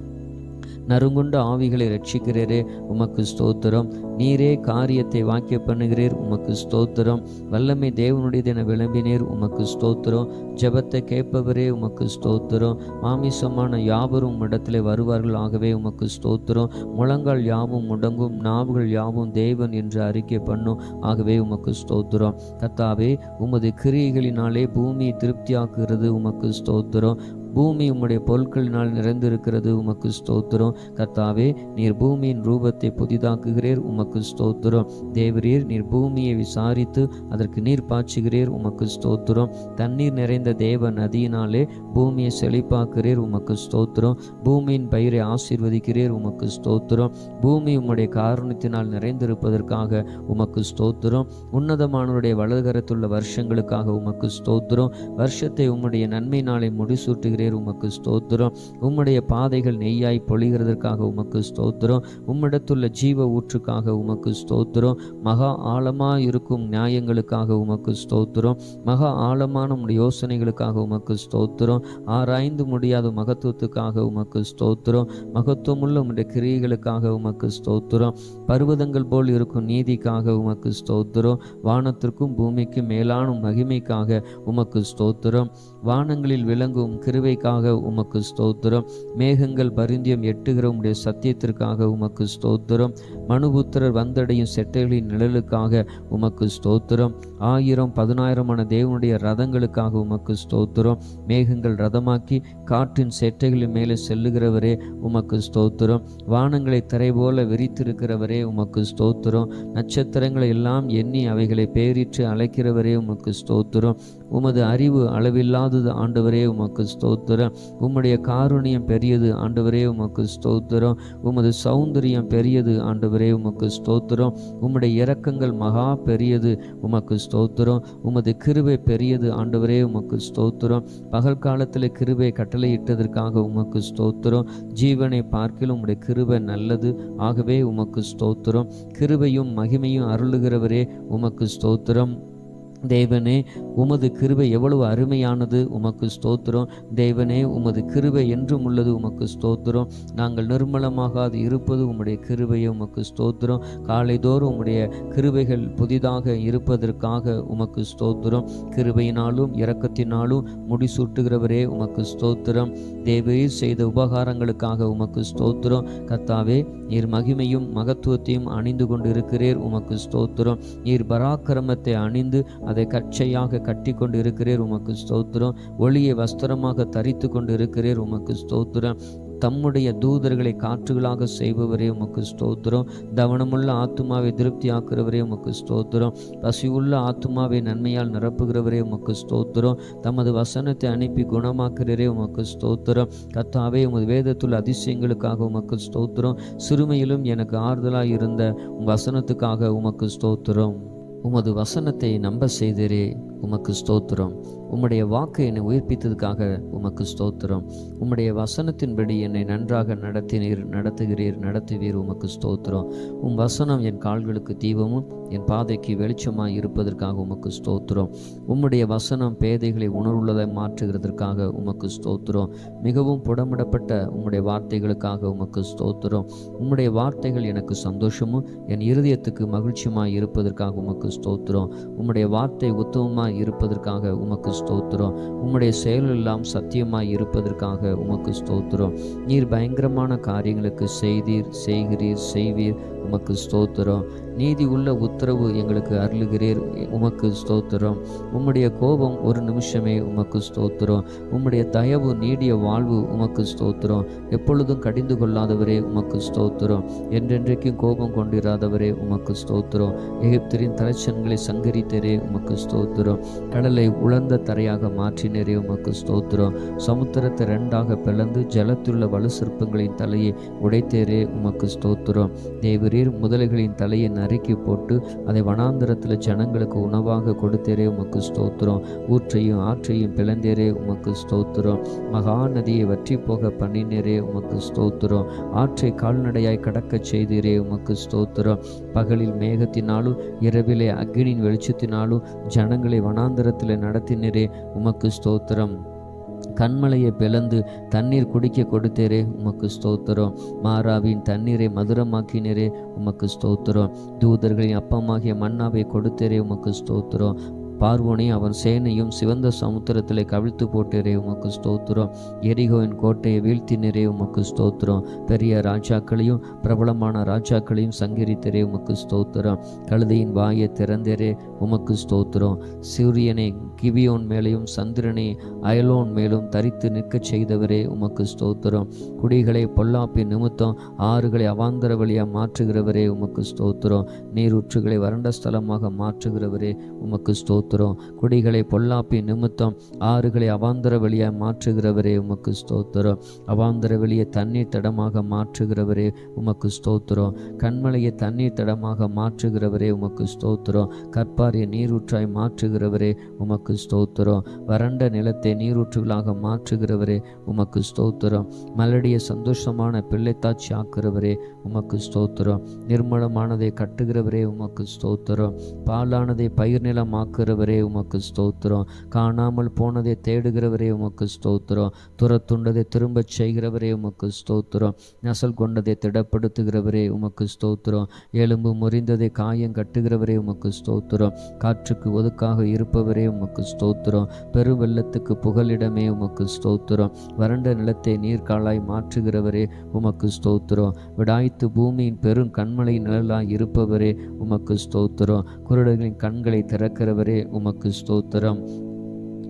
நறுங்குண்ட ஆவிகளை ரட்சிக்கிறீரே உமக்கு ஸ்தோத்திரம். நீரே காரியத்தை வாக்கிய பண்ணுகிறீர் உமக்கு ஸ்தோத்திரம். வல்லமை தேவனுடையது என விளம்பினீர் உமக்கு ஸ்தோத்திரம். ஜெபத்தை கேட்பவரே உமக்கு ஸ்தோத்திரம். மாமிசமான யாவரும் இடத்திலே வருவார்கள். ஆகவே உமக்கு ஸ்தோத்திரம். முழங்கால் யாவும் முடங்கும், நாவுகள் யாவும் தேவன் என்று அறிக்கை பண்ணும். ஆகவே உமக்கு ஸ்தோத்திரம். கர்த்தாவே, உமது கிரியைகளினாலே பூமி திருப்தியாக்குகிறது உமக்கு ஸ்தோத்திரம். பூமி உம்முடைய பொருட்களினால் நிறைந்திருக்கிறது உமக்கு ஸ்தோத்திரம். கர்த்தாவே, நீர் பூமியின் ரூபத்தை புதிதாக்குகிறீர் உமக்கு ஸ்தோத்திரம். தேவரீர், நீர் பூமியை விசாரித்து அதற்கு நீர் பாய்ச்சுகிறீர் உமக்கு ஸ்தோத்திரம். தண்ணீர் நிறைந்த தேவ நதியினாலே பூமியை செழிப்பாக்குகிறீர் உமக்கு ஸ்தோத்திரம். பூமியின் பயிரை ஆசீர்வதிக்கிறீர் உமக்கு ஸ்தோத்திரம். பூமி உம்முடைய காரணத்தினால் நிறைந்திருப்பதற்காக உமக்கு ஸ்தோத்திரம். உன்னதமானவருடைய வலதுகரத்துள்ள வருஷங்களுக்காக உமக்கு ஸ்தோத்திரம். வருஷத்தை உம்முடைய நன்மை நாளை முடிசூட்டுகிறீர் உமக்கு ஸ்தோத்திரம். உம்முடைய பாதைகள் நெய்யாய் பொழிகிறதற்காக உமக்கு ஸ்தோத்திரம். உம்மிடத்துள்ள ஜீவ ஊற்றுக்காக உமக்கு ஸ்தோத்திரம். மகா ஆழமா இருக்கும் நியாயங்களுக்காக உமக்கு ஸ்தோத்திரம். மகா ஆழமான உம்முடைய யோசனைகளுக்காக உமக்கு ஸ்தோத்திரம். ஆராய்ந்து முடியாத மகத்துவத்துக்காக உமக்கு ஸ்தோத்திரம். மகத்துவமுள்ள உம்முடைய கிரியைகளுக்காக உமக்கு ஸ்தோத்திரம். பர்வதங்கள் போல் இருக்கும் நீதிக்காக உமக்கு ஸ்தோத்திரம். வானத்திற்கும் பூமிக்கும் மேலான மகிமைக்காக உமக்கு ஸ்தோத்திரம். வானங்களில் விளங்கும் கிருபைக்காக உமக்கு ஸ்தோத்திரம். மேகங்கள் பரிந்தியம் எட்டுகிற உம்முடைய சத்தியத்திற்காக உமக்கு ஸ்தோத்திரம். மனுபுத்திரர் வந்தடையும் செட்டைகளின் நிழலுக்காக உமக்கு ஸ்தோத்திரம். 1000 10,000 தேவனுடைய ரதங்களுக்காக உமக்கு ஸ்தோத்திரம். மேகங்கள் ரதமாக்கி காற்றின் செட்டைகளின் மேலே செல்லுகிறவரே உமக்கு ஸ்தோத்திரம். வானங்களை தரை போல விரித்திருக்கிறவரே உமக்கு ஸ்தோத்திரம். நட்சத்திரங்களை எல்லாம் எண்ணி அவைகளை பேரிட்டு அழைக்கிறவரே உமக்கு ஸ்தோத்திரம். உமது அறிவு அளவில்லாதது ஆண்டவரே உமக்கு ஸ்தோத்திரம். உம்முடைய காருண்யம் பெரியது ஆண்டவரே உமக்கு ஸ்தோத்திரம். உமது சௌந்தரியம் பெரியது ஆண்டவரே உமக்கு ஸ்தோத்திரம். உம்முடைய இரக்கங்கள் மகா பெரியது உமக்கு ஸ்தோத்திரம். உமது கிருபை பெரியது ஆண்டவரே உமக்கு ஸ்தோத்திரம். பகல் காலத்தில் கிருபை கட்டளையிட்டதற்காக உமக்கு ஸ்தோத்திரம். ஜீவனை பார்க்கிலும் உம்முடைய கிருபை நல்லது. ஆகவே உமக்கு ஸ்தோத்திரம். கிருபையும் மகிமையும் அருளுகிறவரே உமக்கு ஸ்தோத்திரம். தேவனே, உமது கிருபை எவ்வளவு அருமையானது, உமக்கு ஸ்தோத்திரம். தேவனே, உமது கிருபை என்றும் உள்ளது, உமக்கு ஸ்தோத்திரம். நாங்கள் நிர்மலமாகாது இருப்பது உம்முடைய கிருபையை, உமக்கு ஸ்தோத்திரம். காலைதோறும் உம்முடைய கிருபைகள் புதிதாக இருப்பதற்காக உமக்கு ஸ்தோத்திரம். கிருபையினாலும் இரக்கத்தினாலும் முடிசூட்டுகிறவரே, உமக்கு ஸ்தோத்திரம். தேவரீர் செய்த உபகாரங்களுக்காக உமக்கு ஸ்தோத்திரம். கர்த்தாவே, நீர் மகிமையும் மகத்துவத்தையும் அணிந்து கொண்டு இருக்கிறீர், உமக்கு ஸ்தோத்திரம். நீர் பராக்கிரமத்தை அணிந்து அதை கச்சையாக கட்டி கொண்டு இருக்கிறீர், உமக்கு ஸ்தோத்திரம். ஒளியை வஸ்திரமாக தரித்து கொண்டு இருக்கிறீர், உமக்கு ஸ்தோத்திரம். தம்முடைய தூதர்களை காற்றுகளாக செய்பவரே, உமக்கு ஸ்தோத்திரம். தவனமுள்ள ஆத்துமாவை திருப்தியாக்குறவரே, உமக்கு ஸ்தோத்திரம். பசியுள்ள ஆத்துமாவை நன்மையால் நிரப்புகிறவரே, உமக்கு ஸ்தோத்திரம். தமது வசனத்தை அனுப்பி குணமாக்குகிறே, உமக்கு ஸ்தோத்திரம். கர்த்தாவே, உமது வேதத்துள்ள அதிசயங்களுக்காக உமக்கு ஸ்தோத்திரம். சிறுமையிலும் எனக்கு ஆறுதலாய் இருந்த வசனத்துக்காக உமக்கு ஸ்தோத்திரம். உமது வசனத்தை நம்ப செய்தீரே, உமக்கு ஸ்தோத்திரம். உம்முடைய வாக்கு என்னை உயிர்ப்பித்ததுக்காக உமக்கு ஸ்தோத்திரம். உம்முடைய வசனத்தின்படி என்னை நன்றாக நடத்துவீர், உமக்கு ஸ்தோத்திரம். உம் வசனம் என் கால்களுக்கு தீபமும் என் பாதைக்கு வெளிச்சமாய் இருப்பதற்காக உமக்கு ஸ்தோத்திரம். உம்முடைய வசனம் பேதைகளை உணர்வுள்ளதை மாற்றுகிறதற்காக உமக்கு ஸ்தோத்திரம். மிகவும் புடமிடப்பட்ட உம்முடைய வார்த்தைகளுக்காக உமக்கு ஸ்தோத்திரம். உம்முடைய வார்த்தைகள் எனக்கு சந்தோஷமும் என் இருதயத்துக்கு மகிழ்ச்சியுமாய் இருப்பதற்காக உமக்கு ஸ்தோத்திரம். உம்முடைய வார்த்தை உத்தமமாய் இருப்பதற்காக உமக்கு ஸ்தோத்திரம். உம்முடைய செயல் எல்லாம் சத்தியமாய் இருப்பதற்காக உமக்கு ஸ்தோத்திரம். நீர் பயங்கரமான காரியங்களுக்கு செய்வீர், உமக்கு ஸ்தோத்திரம். நீதி உள்ள உத்தரவு எங்களுக்கு அருளுகிறீர், உமக்கு ஸ்தோத்திரம். உம்முடைய கோபம் ஒரு நிமிஷமே, உமக்கு ஸ்தோத்திரம். உம்முடைய தயவு நீடிய வாழ்வு, உமக்கு ஸ்தோத்திரம். எப்பொழுதும் கடிந்து கொள்ளாதவரே, உமக்கு ஸ்தோத்திரம். என்றென்றைக்கும் கோபம் கொண்டிராதவரே, உமக்கு ஸ்தோத்திரம். எகிப்தரின் தலைச்சன்களை சங்கரித்தரே, உமக்கு ஸ்தோத்திரம். கடலை உலர்ந்த தரையாக மாற்றினரே, உமக்கு ஸ்தோத்திரம். சமுத்திரத்தை ரெண்டாக பிளந்து ஜலத்துள்ள வலு சிற்பங்களின் தலையை உடைத்தேரே, உமக்கு ஸ்தோத்திரம். தேவரீர் முதலைகளின் தலையை நறுக்கி போட்டு அதை வனாந்தரத்தில் ஜனங்களுக்கு உணவாக கொடுத்தேரே, உமக்கு ஸ்தோத்திரம். ஊற்றையும் ஆற்றையும் பிளந்தேரே, உமக்கு ஸ்தோத்திரம். மகா நதியை வற்றி போக பண்ணினேரே, உமக்கு ஸ்தோத்திரம். ஆற்றை கால்நடையாய் கடக்கச் செய்தீரே, உமக்கு ஸ்தோத்திரம். பகலில் மேகத்தினாலும் இரவிலே அக்கினியின் வெளிச்சத்தினாலும் ஜனங்களை வனாந்தரத்தில் நடத்தினரே, உமக்கு ஸ்தோத்திரம். கண்மலையை பிளந்து தண்ணீர் குடிக்க கொடுத்தேரே, உமக்கு ஸ்தோத்திரம். மாறாவின் தண்ணீரை மதுரமாக்கினரே, உமக்கு ஸ்தோத்திரம். தூதர்களின் அப்பமாகிய மன்னாவை கொடுத்தேரே, உமக்கு ஸ்தோத்திரம். பார்வோனை அவன் சேனையும் சிவந்த சமுத்திரத்திலே கவிழ்த்து போட்டேரே, உமக்கு ஸ்தோத்திரம். எரிகோவின் கோட்டையை வீழ்த்தினரே, உமக்கு ஸ்தோத்திரம். பெரிய ராஜாக்களையும் பிரபலமான ராஜாக்களையும் சங்கரித்தரே, உமக்கு ஸ்தோத்திரம். கழுதையின் வாயை திறந்தேரே, உமக்கு ஸ்தோத்திரம். சூரியனை கிபியோன் மேலையும் சந்திரனை அயலோன் மேலும் தரித்து நிற்கச் செய்தவரே, உமக்கு ஸ்தோத்திரம். குடிகளை பொல்லாப்பின் நிமித்தம் ஆறுகளை அவாந்தர வழியாக மாற்றுகிறவரே, உமக்கு ஸ்தோத்திரம். நீரூற்றுகளை வறண்ட ஸ்தலமாக மாற்றுகிறவரே, உமக்கு ஸ்தோத்திரம். குடிகளை பொல்லாப்பின் நிமித்தம் ஆறுகளை அவாந்தர வழியாக மாற்றுகிறவரே, உமக்கு ஸ்தோத்திரம். அவாந்தர வெளியை தண்ணீர் தடமாக மாற்றுகிறவரே, உமக்கு ஸ்தோத்திரம். கண்மலையை தண்ணீர் தடமாக மாற்றுகிறவரே, உமக்கு ஸ்தோத்திரம். கற்பாரிய நீரூற்றாய் மாற்றுகிறவரே, உமக்கு ஸ்தோத்திரம். வறண்ட நிலத்தை நீரூற்றுகளாக மாற்றுகிறவரே, உமக்கு ஸ்தோத்திரம். மலடிய சந்தோஷமான பிள்ளைத்தாட்சி ஆக்குகிறவரே, உமக்கு ஸ்தோத்திரம். நிர்மலமானதை கட்டுகிறவரே, உமக்கு ஸ்தோத்திரம். பாலானதை பயிர் நிலமாக்குகிறவரே, உமக்கு ஸ்தோத்திரம். காணாமல் போனதை தேடுகிறவரே, உமக்கு ஸ்தோத்திரம். துரத்துண்டதை திரும்பச் செய்கிறவரே, உமக்கு ஸ்தோத்திரம். நசல் கொண்டதை திடப்படுத்துகிறவரே, உமக்கு ஸ்தோத்திரம். எலும்பு முறிந்ததை காயம் கட்டுகிறவரே, உமக்கு ஸ்தோத்திரம். காற்றுக்கு ஒதுக்காக இருப்பவரே, உமக்கு ஸ்தோத்திரம். பெருவெள்ளத்துக்கு புகலிடமே, உமக்கு ஸ்தோத்திரம். வறண்ட நிலத்தை நீர்காலாய் மாற்றுகிறவரே, உமக்கு ஸ்தோத்திரம். விடாய்த்து பூமியின் பெரும் கண்மலை நிழலாய் இருப்பவரே, உமக்கு ஸ்தோத்திரம். குருடர்களின் கண்களை திறக்கிறவரே, உமக்கு ஸ்தோத்திரம்.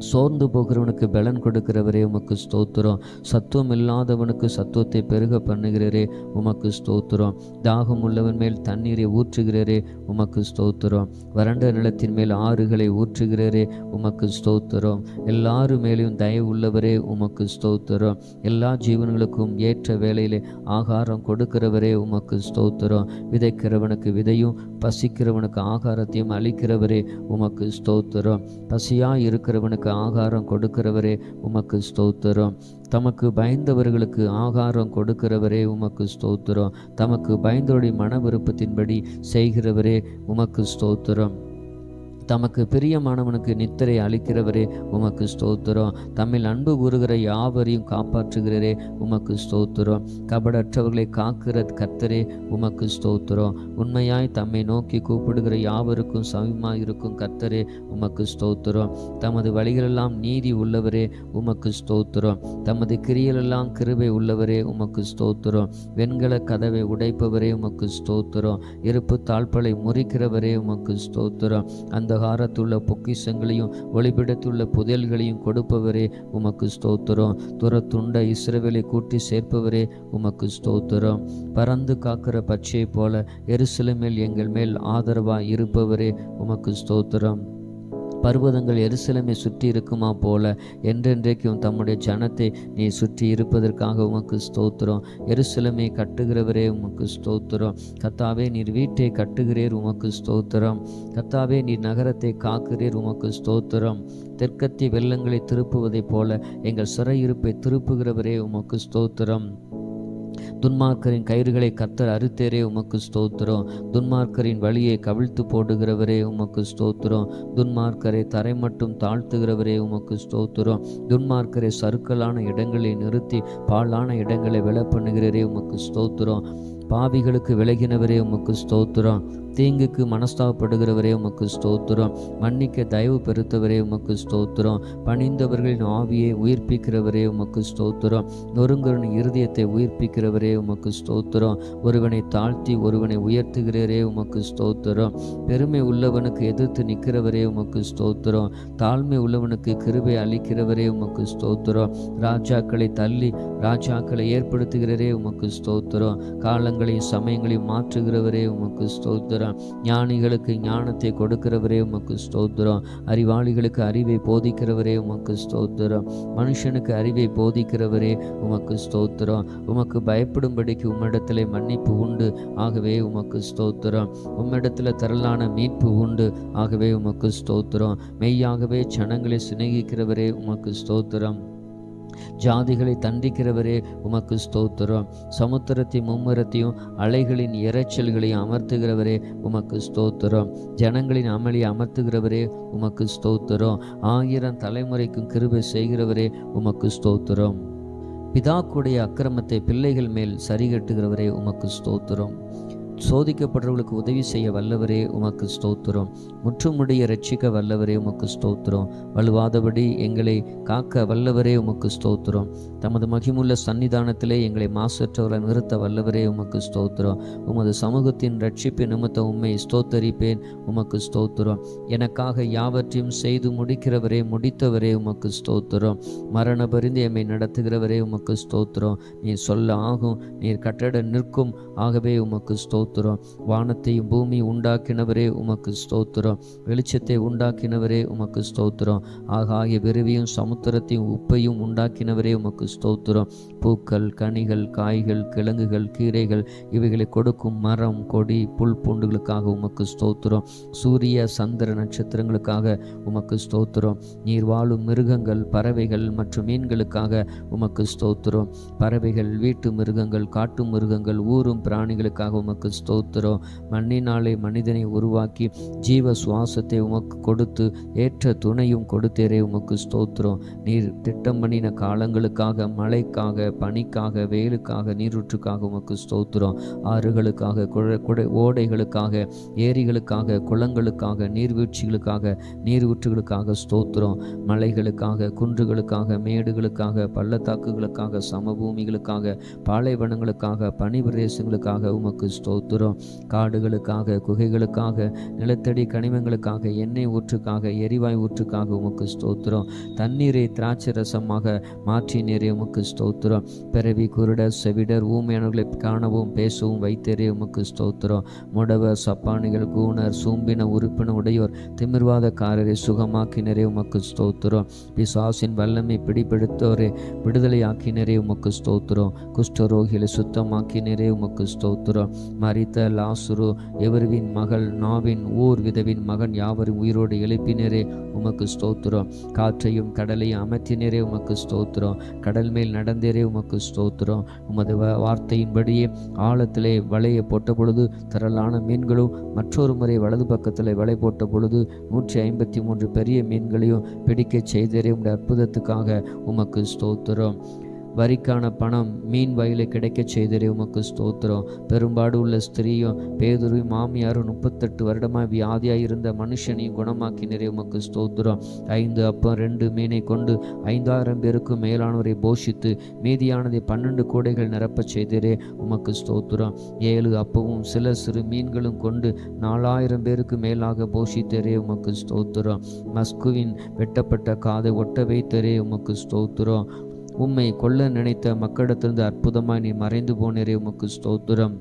சோர்ந்து போகிறவனுக்கு பலன் கொடுக்கிறவரே, உமக்கு ஸ்தோத்திரம். சத்துவம் இல்லாதவனுக்கு சத்துவத்தை பெருக பண்ணுகிறரே, உமக்கு ஸ்தோத்திரம். தாகம் உள்ளவன் மேல் தண்ணீரை ஊற்றுகிறரே, உமக்கு ஸ்தோத்திரம். வறண்ட நிலத்தின் மேல் ஆறுகளை ஊற்றுகிறரே, உமக்கு ஸ்தோத்திரம். எல்லாரு மேலேயும் தயவு உள்ளவரே, உமக்கு ஸ்தோத்திரம். எல்லா ஜீவன்களுக்கும் ஏற்ற வேளையிலே ஆகாரம் கொடுக்கிறவரே, உமக்கு ஸ்தோத்திரம். விதைக்கிறவனுக்கு விதையும் பசிக்கிறவனுக்கு ஆகாரத்தையும் அளிக்கிறவரே, உமக்கு ஸ்தோத்திரம். பசியாய் இருக்கிறவனுக்கு ஆகாரம் கொடுக்கிறவரே, உமக்கு ஸ்தோத்திரம். தமக்கு பயந்தவர்களுக்கு ஆகாரம் கொடுக்கிறவரே, உமக்கு ஸ்தோத்திரம். தமக்கு பயந்தோடி மன விருப்பத்தின்படி செய்கிறவரே, உமக்கு ஸ்தோத்திரம். தமக்கு பிரியமானவனுக்கு நித்திரை அளிக்கிறவரே உமக்கு ஸ்தோத்திரம். தம்மில் அன்பு கூறுகிற யாவரையும் காப்பாற்றுகிறரே உமக்கு ஸ்தோத்திரம். கபடற்றவர்களை காக்கிற கர்த்தரே உமக்கு ஸ்தோத்திரம். உண்மையாய் தம்மை நோக்கி கூப்பிடுகிற யாவருக்கும் சமமாய் இருக்கும் கர்த்தரே உமக்கு ஸ்தோத்திரம். தமது வழிகளெல்லாம் நீதி உள்ளவரே உமக்கு ஸ்தோத்திரம். தமது கிரியலெல்லாம் கிருபை உள்ளவரே உமக்கு ஸ்தோத்திரம். வெண்கல கதவை உடைப்பவரே உமக்கு ஸ்தோத்திரம். இருப்பு தாழ்பலை முறிக்கிறவரே உமக்கு ஸ்தோத்திரம். அந்தகாரத்துள்ள பொக்கிஷங்களையும் ஒளிபிடத்துள்ள புதையல்களையும் கொடுப்பவரே உமக்கு ஸ்தோத்திரம். துரத்துண்ட இஸ்ரவேலை கூட்டி சேர்ப்பவரே உமக்கு ஸ்தோத்திரம். பறந்து காக்கிற பச்சை போல எருசலேமில் எங்கள் மேல் ஆதரவாய் இருப்பவரே உமக்கு ஸ்தோத்திரம். பர்வதங்கள் எருசலேமை சுற்றி இருக்குமா போல என்றென்றைக்கும் தம்முடைய ஜனத்தை நீ சுற்றி இருப்பதற்காக உமக்கு ஸ்தோத்திரம். எருசலேமை கட்டுகிறவரே உமக்கு ஸ்தோத்திரம். கர்த்தாவே, நீர் வீட்டை கட்டுகிறீர் உமக்கு ஸ்தோத்திரம். கர்த்தாவே, நீர் நகரத்தை காக்கிறீர் உமக்கு ஸ்தோத்திரம். தெற்கத்தி வெள்ளங்களை திருப்புவதைப் போல எங்கள் சிறையிருப்பை திருப்புகிறவரே உமக்கு ஸ்தோத்திரம். துன்மார்க்கரின் கயிறுகளை கர்த்தர் அறுத்தேரே உமக்கு ஸ்தோத்திரம். துன்மார்க்கரின் வழியை கவிழ்த்து போடுகிறவரே உமக்கு ஸ்தோத்திரம். துன்மார்க்கரை தரை மட்டும் தாழ்த்துகிறவரே உமக்கு ஸ்தோத்திரம். துன்மார்க்கரை சறுக்கலான இடங்களை நிறுத்தி பாழான இடங்களை விலை பண்ணுகிறவரே உமக்கு ஸ்தோத்திரம். பாவிகளுக்கு விலகினவரே உமக்கு ஸ்தோத்திரம். தீங்குக்கு மனஸ்தாபப்படுகிறவரே உமக்கு ஸ்தோத்திரம். மன்னிக்க தயவு பெருத்தவரே உமக்கு ஸ்தோத்திரம். பணிந்தவர்களின் ஆவியை உயிர்ப்பிக்கிறவரே உமக்கு ஸ்தோத்திரம். நொறுங்கரின் இருதயத்தை உயிர்ப்பிக்கிறவரே உமக்கு ஸ்தோத்திரம். ஒருவனை தாழ்த்தி ஒருவனை உயர்த்துகிறவரே உமக்கு ஸ்தோத்திரம். பெருமை உள்ளவனுக்கு எதிர்த்து நிற்கிறவரே உமக்கு ஸ்தோத்திரம். தாழ்மை உள்ளவனுக்கு கிருபை அளிக்கிறவரே உமக்கு ஸ்தோத்திரம். ராஜாக்களை தள்ளி ராஜாக்களை ஏற்படுத்துகிறவரே உமக்கு ஸ்தோத்திரம். காலங்களையும் சமயங்களையும் மாற்றுகிறவரே உமக்கு ஸ்தோத்திரம். ஞானிகளுக்கு ஞானத்தை கொடுக்கிறவரே உமக்கு ஸ்தோத்திரம். அறிவாளிகளுக்கு அறிவை போதிக்கிறவரே உமக்கு ஸ்தோத்திரம். மனுஷனுக்கு அறிவை போதிக்கிறவரே உமக்கு ஸ்தோத்திரம். உமக்கு பயப்படும்படிக்கு உம்மிடத்திலே மன்னிப்பு உண்டு, ஆகவே உமக்கு ஸ்தோத்திரம். உம்மிடத்தில் திரளான மீட்பு உண்டு, ஆகவே உமக்கு ஸ்தோத்திரம். மெய்யாகவே ஜனங்களை சிநேகிக்கிறவரே உமக்கு ஸ்தோத்திரம். ஜாதிகளை தண்டிக்கிறவரே உமக்கு ஸ்தோத்திரம். சமுத்திரத்தையும் மும்முரத்தையும் அலைகளின் இரைச்சல்களையும் அமர்த்துகிறவரே உமக்கு ஸ்தோத்திரம். ஜனங்களின் அமளியை அமர்த்துகிறவரே உமக்கு ஸ்தோத்திரம். 1000 தலைமுறைக்கும் கிருபை செய்கிறவரே உமக்கு ஸ்தோத்திரம். பிதாக்குடைய அக்கிரமத்தை பிள்ளைகள் மேல் சரிகட்டுகிறவரே உமக்கு ஸ்தோத்திரம். சோதிக்கப்படுறவர்களுக்கு உதவி செய்ய வல்லவரே உமக்கு ஸ்தோத்திரம். முற்றுமுடிய ரட்சிக்க வல்லவரே உமக்கு ஸ்தோத்திரம். வலுவாதபடி எங்களை காக்க வல்லவரே உமக்கு ஸ்தோத்திரம். தமது மகிமுள்ள சன்னிதானத்திலே எங்களை மாசற்றவர்களை நிறுத்த வல்லவரே உமக்கு ஸ்தோத்திரம். உமது சமூகத்தின் ரட்சிப்பு நிமித்தம் உம்மை ஸ்தோத்தரிப்பேன் உமக்கு ஸ்தோத்திரம். எனக்காக யாவற்றையும் செய்து முடிக்கிறவரே முடித்தவரே உமக்கு ஸ்தோத்திரம். மரண பரிந்து எம்மை நடத்துகிறவரே உமக்கு ஸ்தோத்திரம். நீர் சொல்ல ஆகும், நீர் கட்டட நிற்கும், ஆகவே உமக்கு ஸ்தோத்திரம். வானத்தையும் பூமி உண்டாக்கினவரே உமக்கு ஸ்தோத்திரம். வெளிச்சத்தை உண்டாக்கினவரே உமக்கு ஸ்தோத்திரம். ஆகாய விருவியும் சமுத்திரத்தையும் உப்பையும் உண்டாக்கினவரே உமக்கு ஸ்தோத்திரம். பூக்கள், கனிகள், காய்கள், கிழங்குகள், கீரைகள் இவைகளை கொடுக்கும் மரம், கொடி, புல் பூண்டுகளுக்காக உமக்கு ஸ்தோத்திரம். சூரிய சந்திர நட்சத்திரங்களுக்காக உமக்கு ஸ்தோத்திரம். நீர் வாழும் மிருகங்கள், பறவைகள் மற்றும் மீன்களுக்காக உமக்கு ஸ்தோத்திரம். பறவைகள், வீட்டு மிருகங்கள், காட்டு மிருகங்கள், ஊரும் பிராணிகளுக்காக உமக்கு ஸ்தோத்திரம். மண்ணினாலே மனிதனை உருவாக்கி ஜீவ சுவாசத்தை உமக்கு கொடுத்து ஏற்ற துணையும் கொடுத்தேரே உமக்கு ஸ்தோத்திரம். நீர் திட்டம் பண்ணின காலங்களுக்காக, மழைக்காக, பனிக்காக, வெயிலுக்காக, நீரூற்றுக்காக உமக்கு ஸ்தோத்திரம். ஆறுகளுக்காக, ஓடைகளுக்காக, ஏரிகளுக்காக, குளங்களுக்காக, நீர்வீழ்ச்சிகளுக்காக, நீரூற்றுகளுக்காக ஸ்தோத்திரம். மலைகளுக்காக, குன்றுகளுக்காக, மேடுகளுக்காக, பள்ளத்தாக்குகளுக்காக, சமபூமிகளுக்காக, பாலைவனங்களுக்காக, பனிப்பிரதேசங்களுக்காக உமக்கு ஸ்தோத்திரம். காடுகளுக்காக, குகைகளுக்காக, நிலத்தடி கனிமங்களுக்காக, எண்ணெய் ஊற்றுக்காக, எரிவாயு ஊற்றுக்காக உமக்கு ஸ்தோத்திரம். தண்ணீரை திராட்சை ரசமாக மாற்றினேரே உமக்கு ஸ்தோத்திரம். பிறவி, குருடர், செவிடர், ஊமையானவர்களை காணவும் பேசவும் வைத்தேரே உமக்கு ஸ்தோத்திரம். முடவர், சப்பானிகள், கூணர், சூம்பின உறுப்பின உடையோர், திமிர்வாதக்காரரை சுகமாக்கினரே உமக்கு ஸ்தோத்திரம். பிசாசின் வல்லமை பிடிபெடுத்தோரே விடுதலையாக்கினரே உமக்கு ஸ்தோத்திரம். குஷ்டரோகிகளை சுத்தமாக்கினரே உமக்கு ஸ்தோத்திரம். மரித்த லாசுரு எவர்வின் மகள் நாவின் ஊர் விதவின் மகன் யாவரும் உயிரோடு எழுப்பினரே உமக்கு ஸ்தோத்திரம். காற்றையும் கடலையும் அமர்த்தினரே உமக்கு ஸ்தோத்திரம். கடல் கடல் மேல் நடந்தேரே உமக்கு ஸ்தோத்திரம். உமது வார்த்தையின்படியே ஆழத்திலே வலையை போட்ட பொழுது திரளான மீன்களும், மற்றொரு முறை வலது பக்கத்தில் வலை போட்ட பொழுது 153 பெரிய மீன்களையும் பிடிக்க செய்தேரே. உடைய அற்புதத்துக்காக உமக்கு ஸ்தோத்திரம். வரிக்கான பணம் மீன் வயலை கிடைக்க செய்தரே உமக்கு ஸ்தோத்திரம். பெரும்பாடு உள்ள ஸ்திரீயும் பேதுருவும் மாமியாரும் 38 வருடமாக வியாதியாக இருந்த மனுஷனையும் குணமாக்கினரே உமக்கு ஸ்தோத்திரம். 5 அப்பம் 2 மீனை கொண்டு 5000 பேருக்கும் மேலானவரை போஷித்து மீதியானதை 12 கூடைகள் நிரப்ப செய்தரே உமக்கு ஸ்தோத்திரம். 7 அப்பமும் சில சிறு மீன்களும் கொண்டு 4000 பேருக்கு மேலாக போஷித்தரே உமக்கு ஸ்தோத்திரம். மஸ்குவின் வெட்டப்பட்ட காதை ஒட்ட வைத்தரே உமக்கு ஸ்தோத்திரம். உம்மை கொல்ல நினைத்த மக்களிடத்திலிருந்து அற்புதமாய் நீ மறைந்து போனீரே உமக்கு ஸ்தோத்திரம்.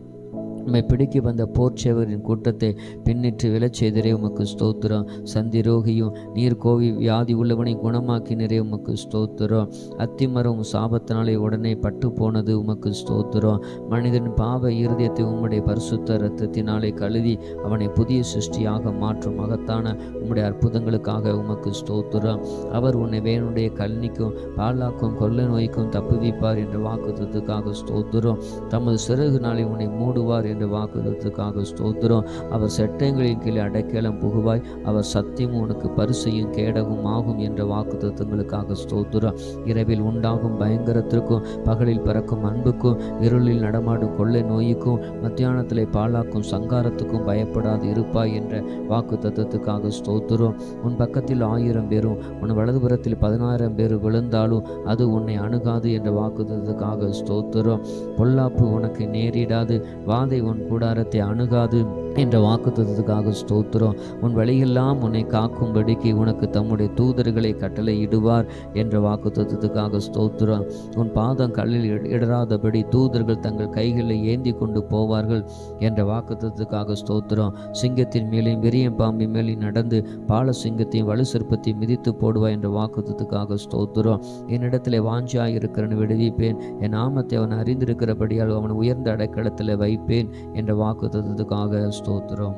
உம்மை பிடிக்க வந்த போர்ச்சேவரின் கூட்டத்தை பின்னிட்டு விழச் செய்தரே உமக்கு ஸ்தோத்திரம். சந்திரோகியும் நீர்கோவி வியாதி உள்ளவனை குணமாக்கினரே உமக்கு ஸ்தோத்திரம். அத்திமரம் சாபத்தினாலே உடனே பட்டு போனது உமக்கு ஸ்தோத்திரம். மனிதன் பாவ இருதயத்தை உம்முடைய பரிசுத்த இரத்தத்தினாலே கழுவி அவனை புதிய சிருஷ்டியாக மாற்றும் மகத்தான உம்முடைய அற்புதங்களுக்காக உமக்கு ஸ்தோத்திரம். அவர் உன்னை வேணுடைய கல்னிக்கும் பாலாக்கும் கொள்ள நோய்க்கும் தப்புவிப்பார் என்ற வாக்குத்தத்துக்காக ஸ்தோத்திரம். தமது சிறகுனாலே உன்னை மூடுவார் என்ற வாக்குத்தத்துக்காக ஸ்தோத்திரம். அவர் செட்டைகளின் கீழே அடைக்கலம் புகுவாய், அவர் சத்தியமும் உனக்கு பரிசையும் கேடகும் ஆகும் என்ற வாக்குத்தத்தங்களுக்காக ஸ்தோத்திரம். இரவில் உண்டாகும் பயங்கரத்திற்கும் பகலில் பறக்கும் அன்புக்கும் இருளில் நடமாடும் கொள்ளை நோய்க்கும் மத்தியானத்திலே பாழாக்கும் சங்காரத்துக்கும் பயப்படாது இருப்பாய் என்ற வாக்குத்தத்தத்துக்காக ஸ்தோத்திரம். உன் பக்கத்தில் 1000 பேரும் உன் வலதுபுறத்தில் 10000 பேர் விழுந்தாலும் அது உன்னை அணுகாது என்ற வாக்குத்தத்தத்துக்காக ஸ்தோத்திரம். பொல்லாப்பு உனக்கு நேரிடாது, வாதை உன் கூடாரத்தை அணுகாது என்ற வாக்குத்தத்தத்துக்காக ஸ்தோத்திரம். உன் வழியெல்லாம் உன்னை காக்கும்படிக்கு உனக்கு தம்முடைய தூதர்களை கட்டளை இடுவார் என்ற வாக்குத்தத்தத்துக்காக ஸ்தோத்திரம். உன் பாதம் கல்லில் இடராதபடி தூதர்கள் தங்கள் கைகளை ஏந்தி கொண்டு போவார்கள் என்ற வாக்குத்தத்தத்துக்காக ஸ்தோத்திரம். சிங்கத்தின் மேலேயும் விரியம் பாம்பின் மேலேயும் நடந்து பால சிங்கத்தையும் வலு சிற்பத்தையும் மிதித்து போடுவாய் என்ற வாக்குத்தத்துக்காக ஸ்தோத்திரம். என்னிடத்தில் வாஞ்சியாய் இருக்கிறவனை விடுவிப்பேன், என் நாமத்தை அவன் அறிந்திருக்கிறபடியால் அவன் உயர்ந்த அடைக்கலத்தில் வைப்பேன் என்ற வாக்குத்தத்தத்துக்காக ஸ்தோத்திரம்.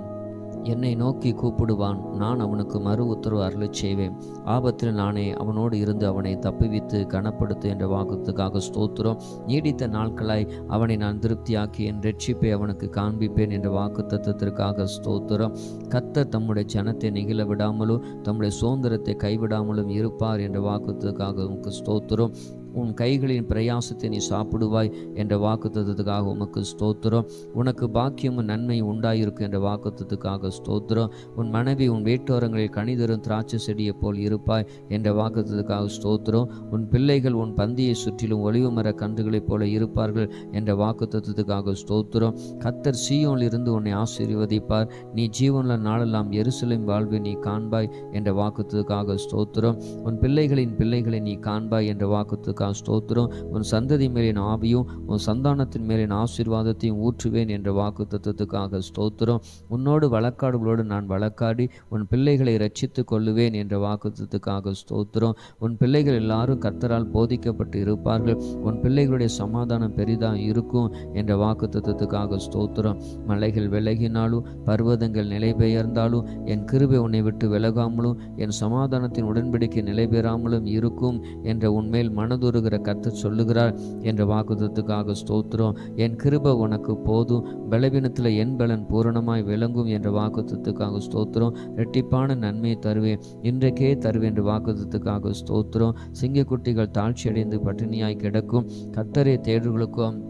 என்னை நோக்கி கூப்பிடுவான், நான் அவனுக்கு மறு உத்தரவு அருளச் செய்வேன். ஆபத்தில் நானே அவனோடு இருந்து அவனை தப்புவித்து கனப்படுத்து என்ற வாக்குத்துக்காக ஸ்தோத்திரம். நீடித்த நாட்களாய் அவனை நான் திருப்தியாக்கி என் ரட்சிப்பை அவனுக்கு காண்பிப்பேன் என்ற வாக்குத்தத்தத்திற்காக ஸ்தோத்திரம். கர்த்தர் தம்முடைய ஜனத்தை நெகிழ விடாமலும் தம்முடைய சுதந்திரத்தை கைவிடாமலும் இருப்பார் என்ற வாக்குத்தத்துக்காக உமக்கு ஸ்தோத்திரம். உன் கைகளின் பிரயாசத்தை நீ சாப்பிடுவாய் என்ற வாக்குத்தத்துக்காக உமக்கு ஸ்தோத்திரம். உனக்கு பாக்கியமும் நன்மை உண்டாயிருக்கும் என்ற வாக்குத்தத்துக்காக ஸ்தோத்திரம். உன் மனைவி உன் வீட்டோரங்களில் கனிதரும் திராட்சை செடியை போல் இருப்பாய் என்ற வாக்குத்தத்துக்காக ஸ்தோத்திரம். உன் பிள்ளைகள் உன் பந்தியை சுற்றிலும் ஒலிவு மர கன்றுகளைப் போல இருப்பார்கள் என்ற வாக்குத்தத்துக்காக ஸ்தோத்திரம். கர்த்தர் சீயோனில் இருந்து உன்னை ஆசீர்வதிப்பார், நீ ஜீவனுள்ள நாளெல்லாம் எருசலேம் வாழ்வை நீ காண்பாய் என்ற வாக்குத்தத்துக்காக ஸ்தோத்திரம். உன் பிள்ளைகளின் பிள்ளைகளை நீ காண்பாய் என்ற வாக்குத்தத்துக்காக ஸ்தோத்திரம். உன் சந்ததி மேலின் ஆவியும் உன் சந்தானத்தின் மேலின் ஆசீர்வாதத்தையும் ஊற்றுவேன் என்ற வாக்குத்தத்தத்துக்காக ஸ்தோத்திரம். உன்னோடு வழக்காடுகளோடு நான் வழக்காடி உன் பிள்ளைகளை ரட்சித்துக் கொள்ளுவேன் என்ற வாக்குத்தத்துக்காக ஸ்தோத்திரம். உன் பிள்ளைகள் எல்லாரும் கர்த்தரால் போதிக்கப்பட்டு இருப்பார்கள், உன் பிள்ளைகளுடைய சமாதானம் பெரிதாக இருக்கும் என்ற வாக்குத்தத்தத்துக்காக ஸ்தோத்திரம். மலைகள் விலகினாலும் பர்வதங்கள் நிலை பெயர்ந்தாலும் என் கிருபை உன்னை விட்டு விலகாமலும் என் சமாதானத்தின் உடன்படிக்கை நிலை பெறாமலும் இருக்கும் என்ற உன்மேல் மனது கர்த்தர் சொல்லுகிறார் என்ற வாக்குத்தத்துக்காக ஸ்தோத்திரம். என் கிருபை உனக்கு போதும், பலவீனத்தில் என் பலன் பூரணமாய் விளங்கும் என்ற வாக்குத்தத்துக்காக ஸ்தோத்திரம். இரட்டிப்பான நன்மையை தருவேன், இன்றைக்கே தருவேன் என்ற வாக்குத்தத்துக்காக ஸ்தோத்திரம். சிங்கக்குட்டிகள் தாழ்ச்சி அடைந்து பட்டினியாய் கிடக்கும், கர்த்தரை தேடுகளுக்கும்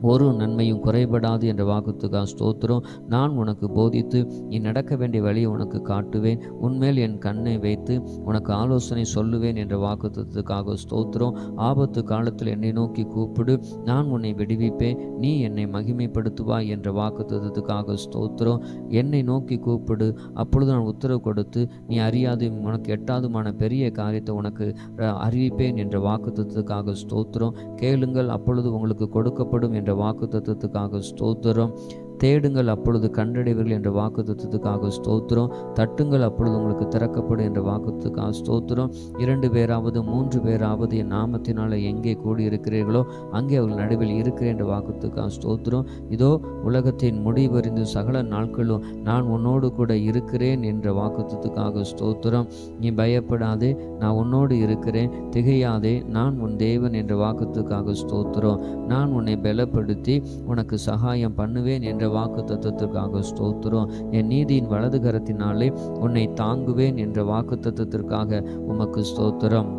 ஒரு நன்மையும் குறைபடாது என்ற வாக்குத்துக்காக ஸ்தோத்திரம். நான் உனக்கு போதித்து நீ நடக்க வேண்டிய வழியை உனக்கு காட்டுவேன், உன்மேல் என் கண்ணை வைத்து உனக்கு ஆலோசனை சொல்லுவேன் என்ற வாக்குத்தத்துக்காக ஸ்தோத்திரம். ஆபத்து காலத்தில் என்னை நோக்கி கூப்பிடு, நான் உன்னை விடுவிப்பேன், நீ என்னை மகிமைப்படுத்துவாய் என்ற வாக்குத்தத்துக்காக ஸ்தோத்திரம். என்னை நோக்கி கூப்பிடு, அப்பொழுது நான் உத்தரவு கொடுத்து நீ அறியாது உனக்கு எட்டாதுமான பெரிய காரியத்தை உனக்கு அறிவிப்பேன் என்ற வாக்குத்தத்துக்காக ஸ்தோத்திரம். கேளுங்கள், அப்பொழுது உங்களுக்கு கொடுக்கப்படும் என்ற வாக்குத்தத்தத்துக்காக ஸ்தோத்திரம். தேடுங்கள் அப்பொழுது கண்டடைவீர்கள் என்ற வாக்குத்தத்தத்துக்காக ஸ்தோத்திரம். தட்டுங்கள் அப்பொழுது உங்களுக்கு திறக்கப்படும் என்ற வாக்குத்தத்துக்காக ஸ்தோத்திரம். 2 பேராவது 3 பேராவது என் நாமத்தினால எங்கே கூடியிருக்கிறீர்களோ அங்கே அவர்கள் நடுவில் இருக்கிறேன் என்ற வாக்குத்தத்துக்காக ஸ்தோத்திரம். இதோ உலகத்தின் முடிவறிந்து சகல நாட்களும் நான் உன்னோடு கூட இருக்கிறேன் என்ற வாக்குத்தத்துக்காக ஸ்தோத்திரம். நீ பயப்படாதே, நான் உன்னோடு இருக்கிறேன், திகையாதே, நான் உன் தேவன் என்ற வாக்குத்தத்துக்காக ஸ்தோத்திரம். நான் உன்னை பலப்படுத்தி உனக்கு சகாயம் பண்ணுவேன் என்ற வாக்குத்தத்தத்திற்காக ஸ்தோத்திரம். என் நீதியின் வலது கரத்தினாலே உன்னை தாங்குவேன் என்ற வாக்குத்தத்தத்திற்காக உமக்கு ஸ்தோத்திரம்.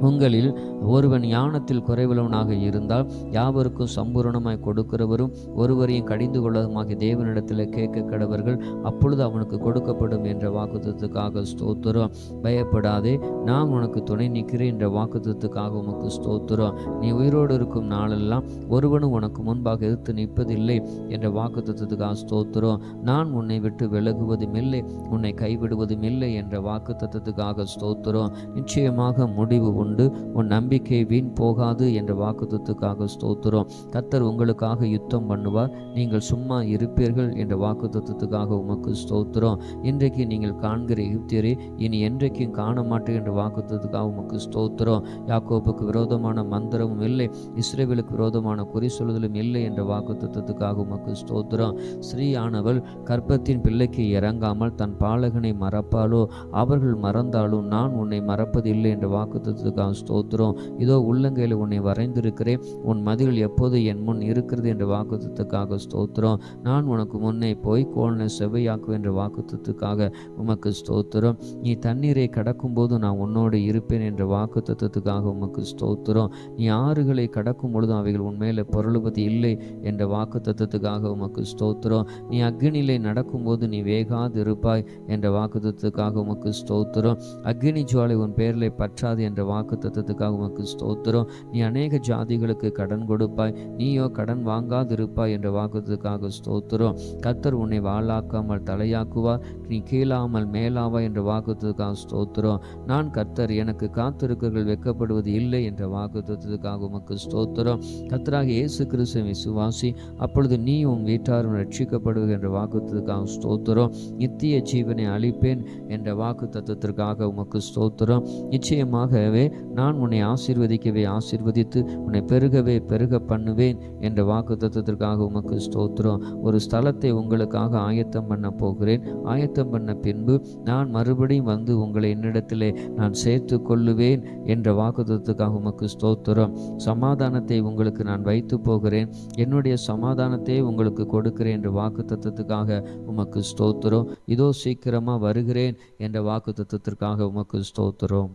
உங்களில் ஒருவன் ஞானத்தில் குறைவுள்ளவனாக இருந்தால் யாவருக்கும் சம்பூரணமாய் கொடுக்கிறவரும் ஒருவரையும் கடிந்து கொள்ளதுமாகிய தேவனிடத்தில் கேட்க கடவர்கள், அப்பொழுது அவனுக்கு கொடுக்கப்படும் என்ற வாக்குத்தத்துக்காக ஸ்தோத்திரம். பயப்படாதே, நான் உனக்கு துணை நிற்கிறேன் என்ற வாக்குத்தத்துக்காக உமக்கு ஸ்தோத்திரம். நீ உயிரோடு இருக்கும் நாளெல்லாம் ஒருவனும் உனக்கு முன்பாக எதிர்த்து நிற்பதில்லை என்ற வாக்குத்தத்துக்காக ஸ்தோத்திரம். நான் உன்னை விட்டு விலகுவதும் இல்லை, உன்னை கைவிடுவதும் இல்லை என்ற வாக்குத்தத்துக்காக ஸ்தோத்திரம். நிச்சயமாக முடிவு உண்டு, உன் நம்பிக்கை வீண் போகாது என்ற வாக்குத்தத்துக்காக ஸ்தோத்திரம். கர்த்தர் உங்களுக்காக யுத்தம் பண்ணுவார், நீங்கள் சும்மா இருப்பீர்கள் என்ற வாக்குத்தத்துக்காக உமக்கு ஸ்தோத்திரம். இன்றைக்கு நீங்கள் காண்கிற எகிப்தியரை இனி என்றைக்கும் காண மாட்டேன் என்ற வாக்குத்தத்துக்காக உமக்கு ஸ்தோத்திரம். யாக்கோபுக்கு விரோதமான மந்திரமும் இல்லை, இஸ்ரவேலுக்கு விரோதமான குறி சொல்லுதலும் இல்லை என்ற வாக்குத்தத்துக்காக உமக்கு ஸ்தோத்திரம். ஸ்ரீயானவள் கர்ப்பத்தின் பிள்ளைக்கு இறங்காமல் தன் பாலகனை மறப்பாலோ? அவர்கள் மறந்தாலும் நான் உன்னை மறப்பதில்லை என்ற வாக்குத்தத்துக்காக ஸ்தோத்திரம். இதோ உள்ளங்கையில் உன்னை வரைந்திருக்கிறேன், உன் மதில் எப்போது என் முன் இருக்கிறது என்ற வாக்குத்தத்துக்காக ஸ்தோத்திரம். நான் உனக்கு முன்னே போய் கோலை செவ்வையாக்குவேன் என்ற வாக்குத்தத்துக்காக உமக்கு ஸ்தோத்திரம். நீ தண்ணீரை கடக்கும் போது நான் உன்னோடு இருப்பேன் என்ற வாக்குத்தத்துக்காக உமக்கு ஸ்தோத்திரம். நீ ஆறுகளை கடக்கும் பொழுது அவைகள் உன்மேலே பொருளுவது இல்லை என்ற வாக்குத்தத்துக்காக உமக்கு ஸ்தோத்திரம். நீ அக்னியிலே நடக்கும்போது நீ வேகாது இருப்பாய் என்ற வாக்குத்தத்துக்காக உமக்கு ஸ்தோத்திரம். அக்னி ஜுவாலை உன் பேரிலே பற்றாது என்ற வாக்குத்தத்தத்துக்காக உமக்கு ஸ்தோத்திரம். நீ அநேக ஜாதிகளுக்கு கடன் கொடுப்பாய், நீயோ கடன் வாங்காதிருப்பாய் என்ற வாக்குத்தத்துக்காக ஸ்தோத்திரம். கர்த்தர் உன்னை வாளாக்காமல் தலையாக்குவார், நீ கீழாமல் மேலாவாய் என்ற வாக்குத்தத்துக்காக ஸ்தோத்திரம். நான் கர்த்தர், எனக்கு காத்திருக்கிறவர்கள் வெட்கப்படுவது இல்லை என்ற வாக்குத்தத்துக்காக உமக்கு ஸ்தோத்திரம். கர்த்தராகிய இயேசு கிறிஸ்துவை விசுவாசி, அப்பொழுது நீ உன் வீட்டாரும் ரட்சிக்கப்படுவது என்ற வாக்குத்தத்துக்காக ஸ்தோத்திரம். நித்திய ஜீவனை அளிப்பேன் என்ற வாக்குத்தத்தத்திற்காக உமக்கு ஸ்தோத்திரம். நிச்சயமாகவே நான் உன்னை ஆசீர்வதிக்கவே ஆசீர்வதித்து உன்னை பெருகவே பெருக பண்ணுவேன் என்ற வாக்குத்தத்தத்திற்காக உமக்கு ஸ்தோத்திரம். ஒரு ஸ்தலத்தை உங்களுக்காக ஆயத்தம் பண்ண போகிறேன், ஆயத்தம் பண்ண பின்பு நான் மறுபடியும் வந்து உங்களை என்னிடத்திலே நான் சேர்த்து கொள்ளுவேன் என்ற வாக்குத்தத்தத்துக்காக உமக்கு ஸ்தோத்திரம். சமாதானத்தை உங்களுக்கு நான் வைத்து போகிறேன், என்னுடைய சமாதானத்தை உங்களுக்கு கொடுக்கிறேன் என்ற வாக்குத்தத்தத்துக்காக உமக்கு ஸ்தோத்திரம். இதோ சீக்கிரமா வருகிறேன் என்ற வாக்குத்தத்தத்திற்காக உமக்கு ஸ்தோத்திரம்.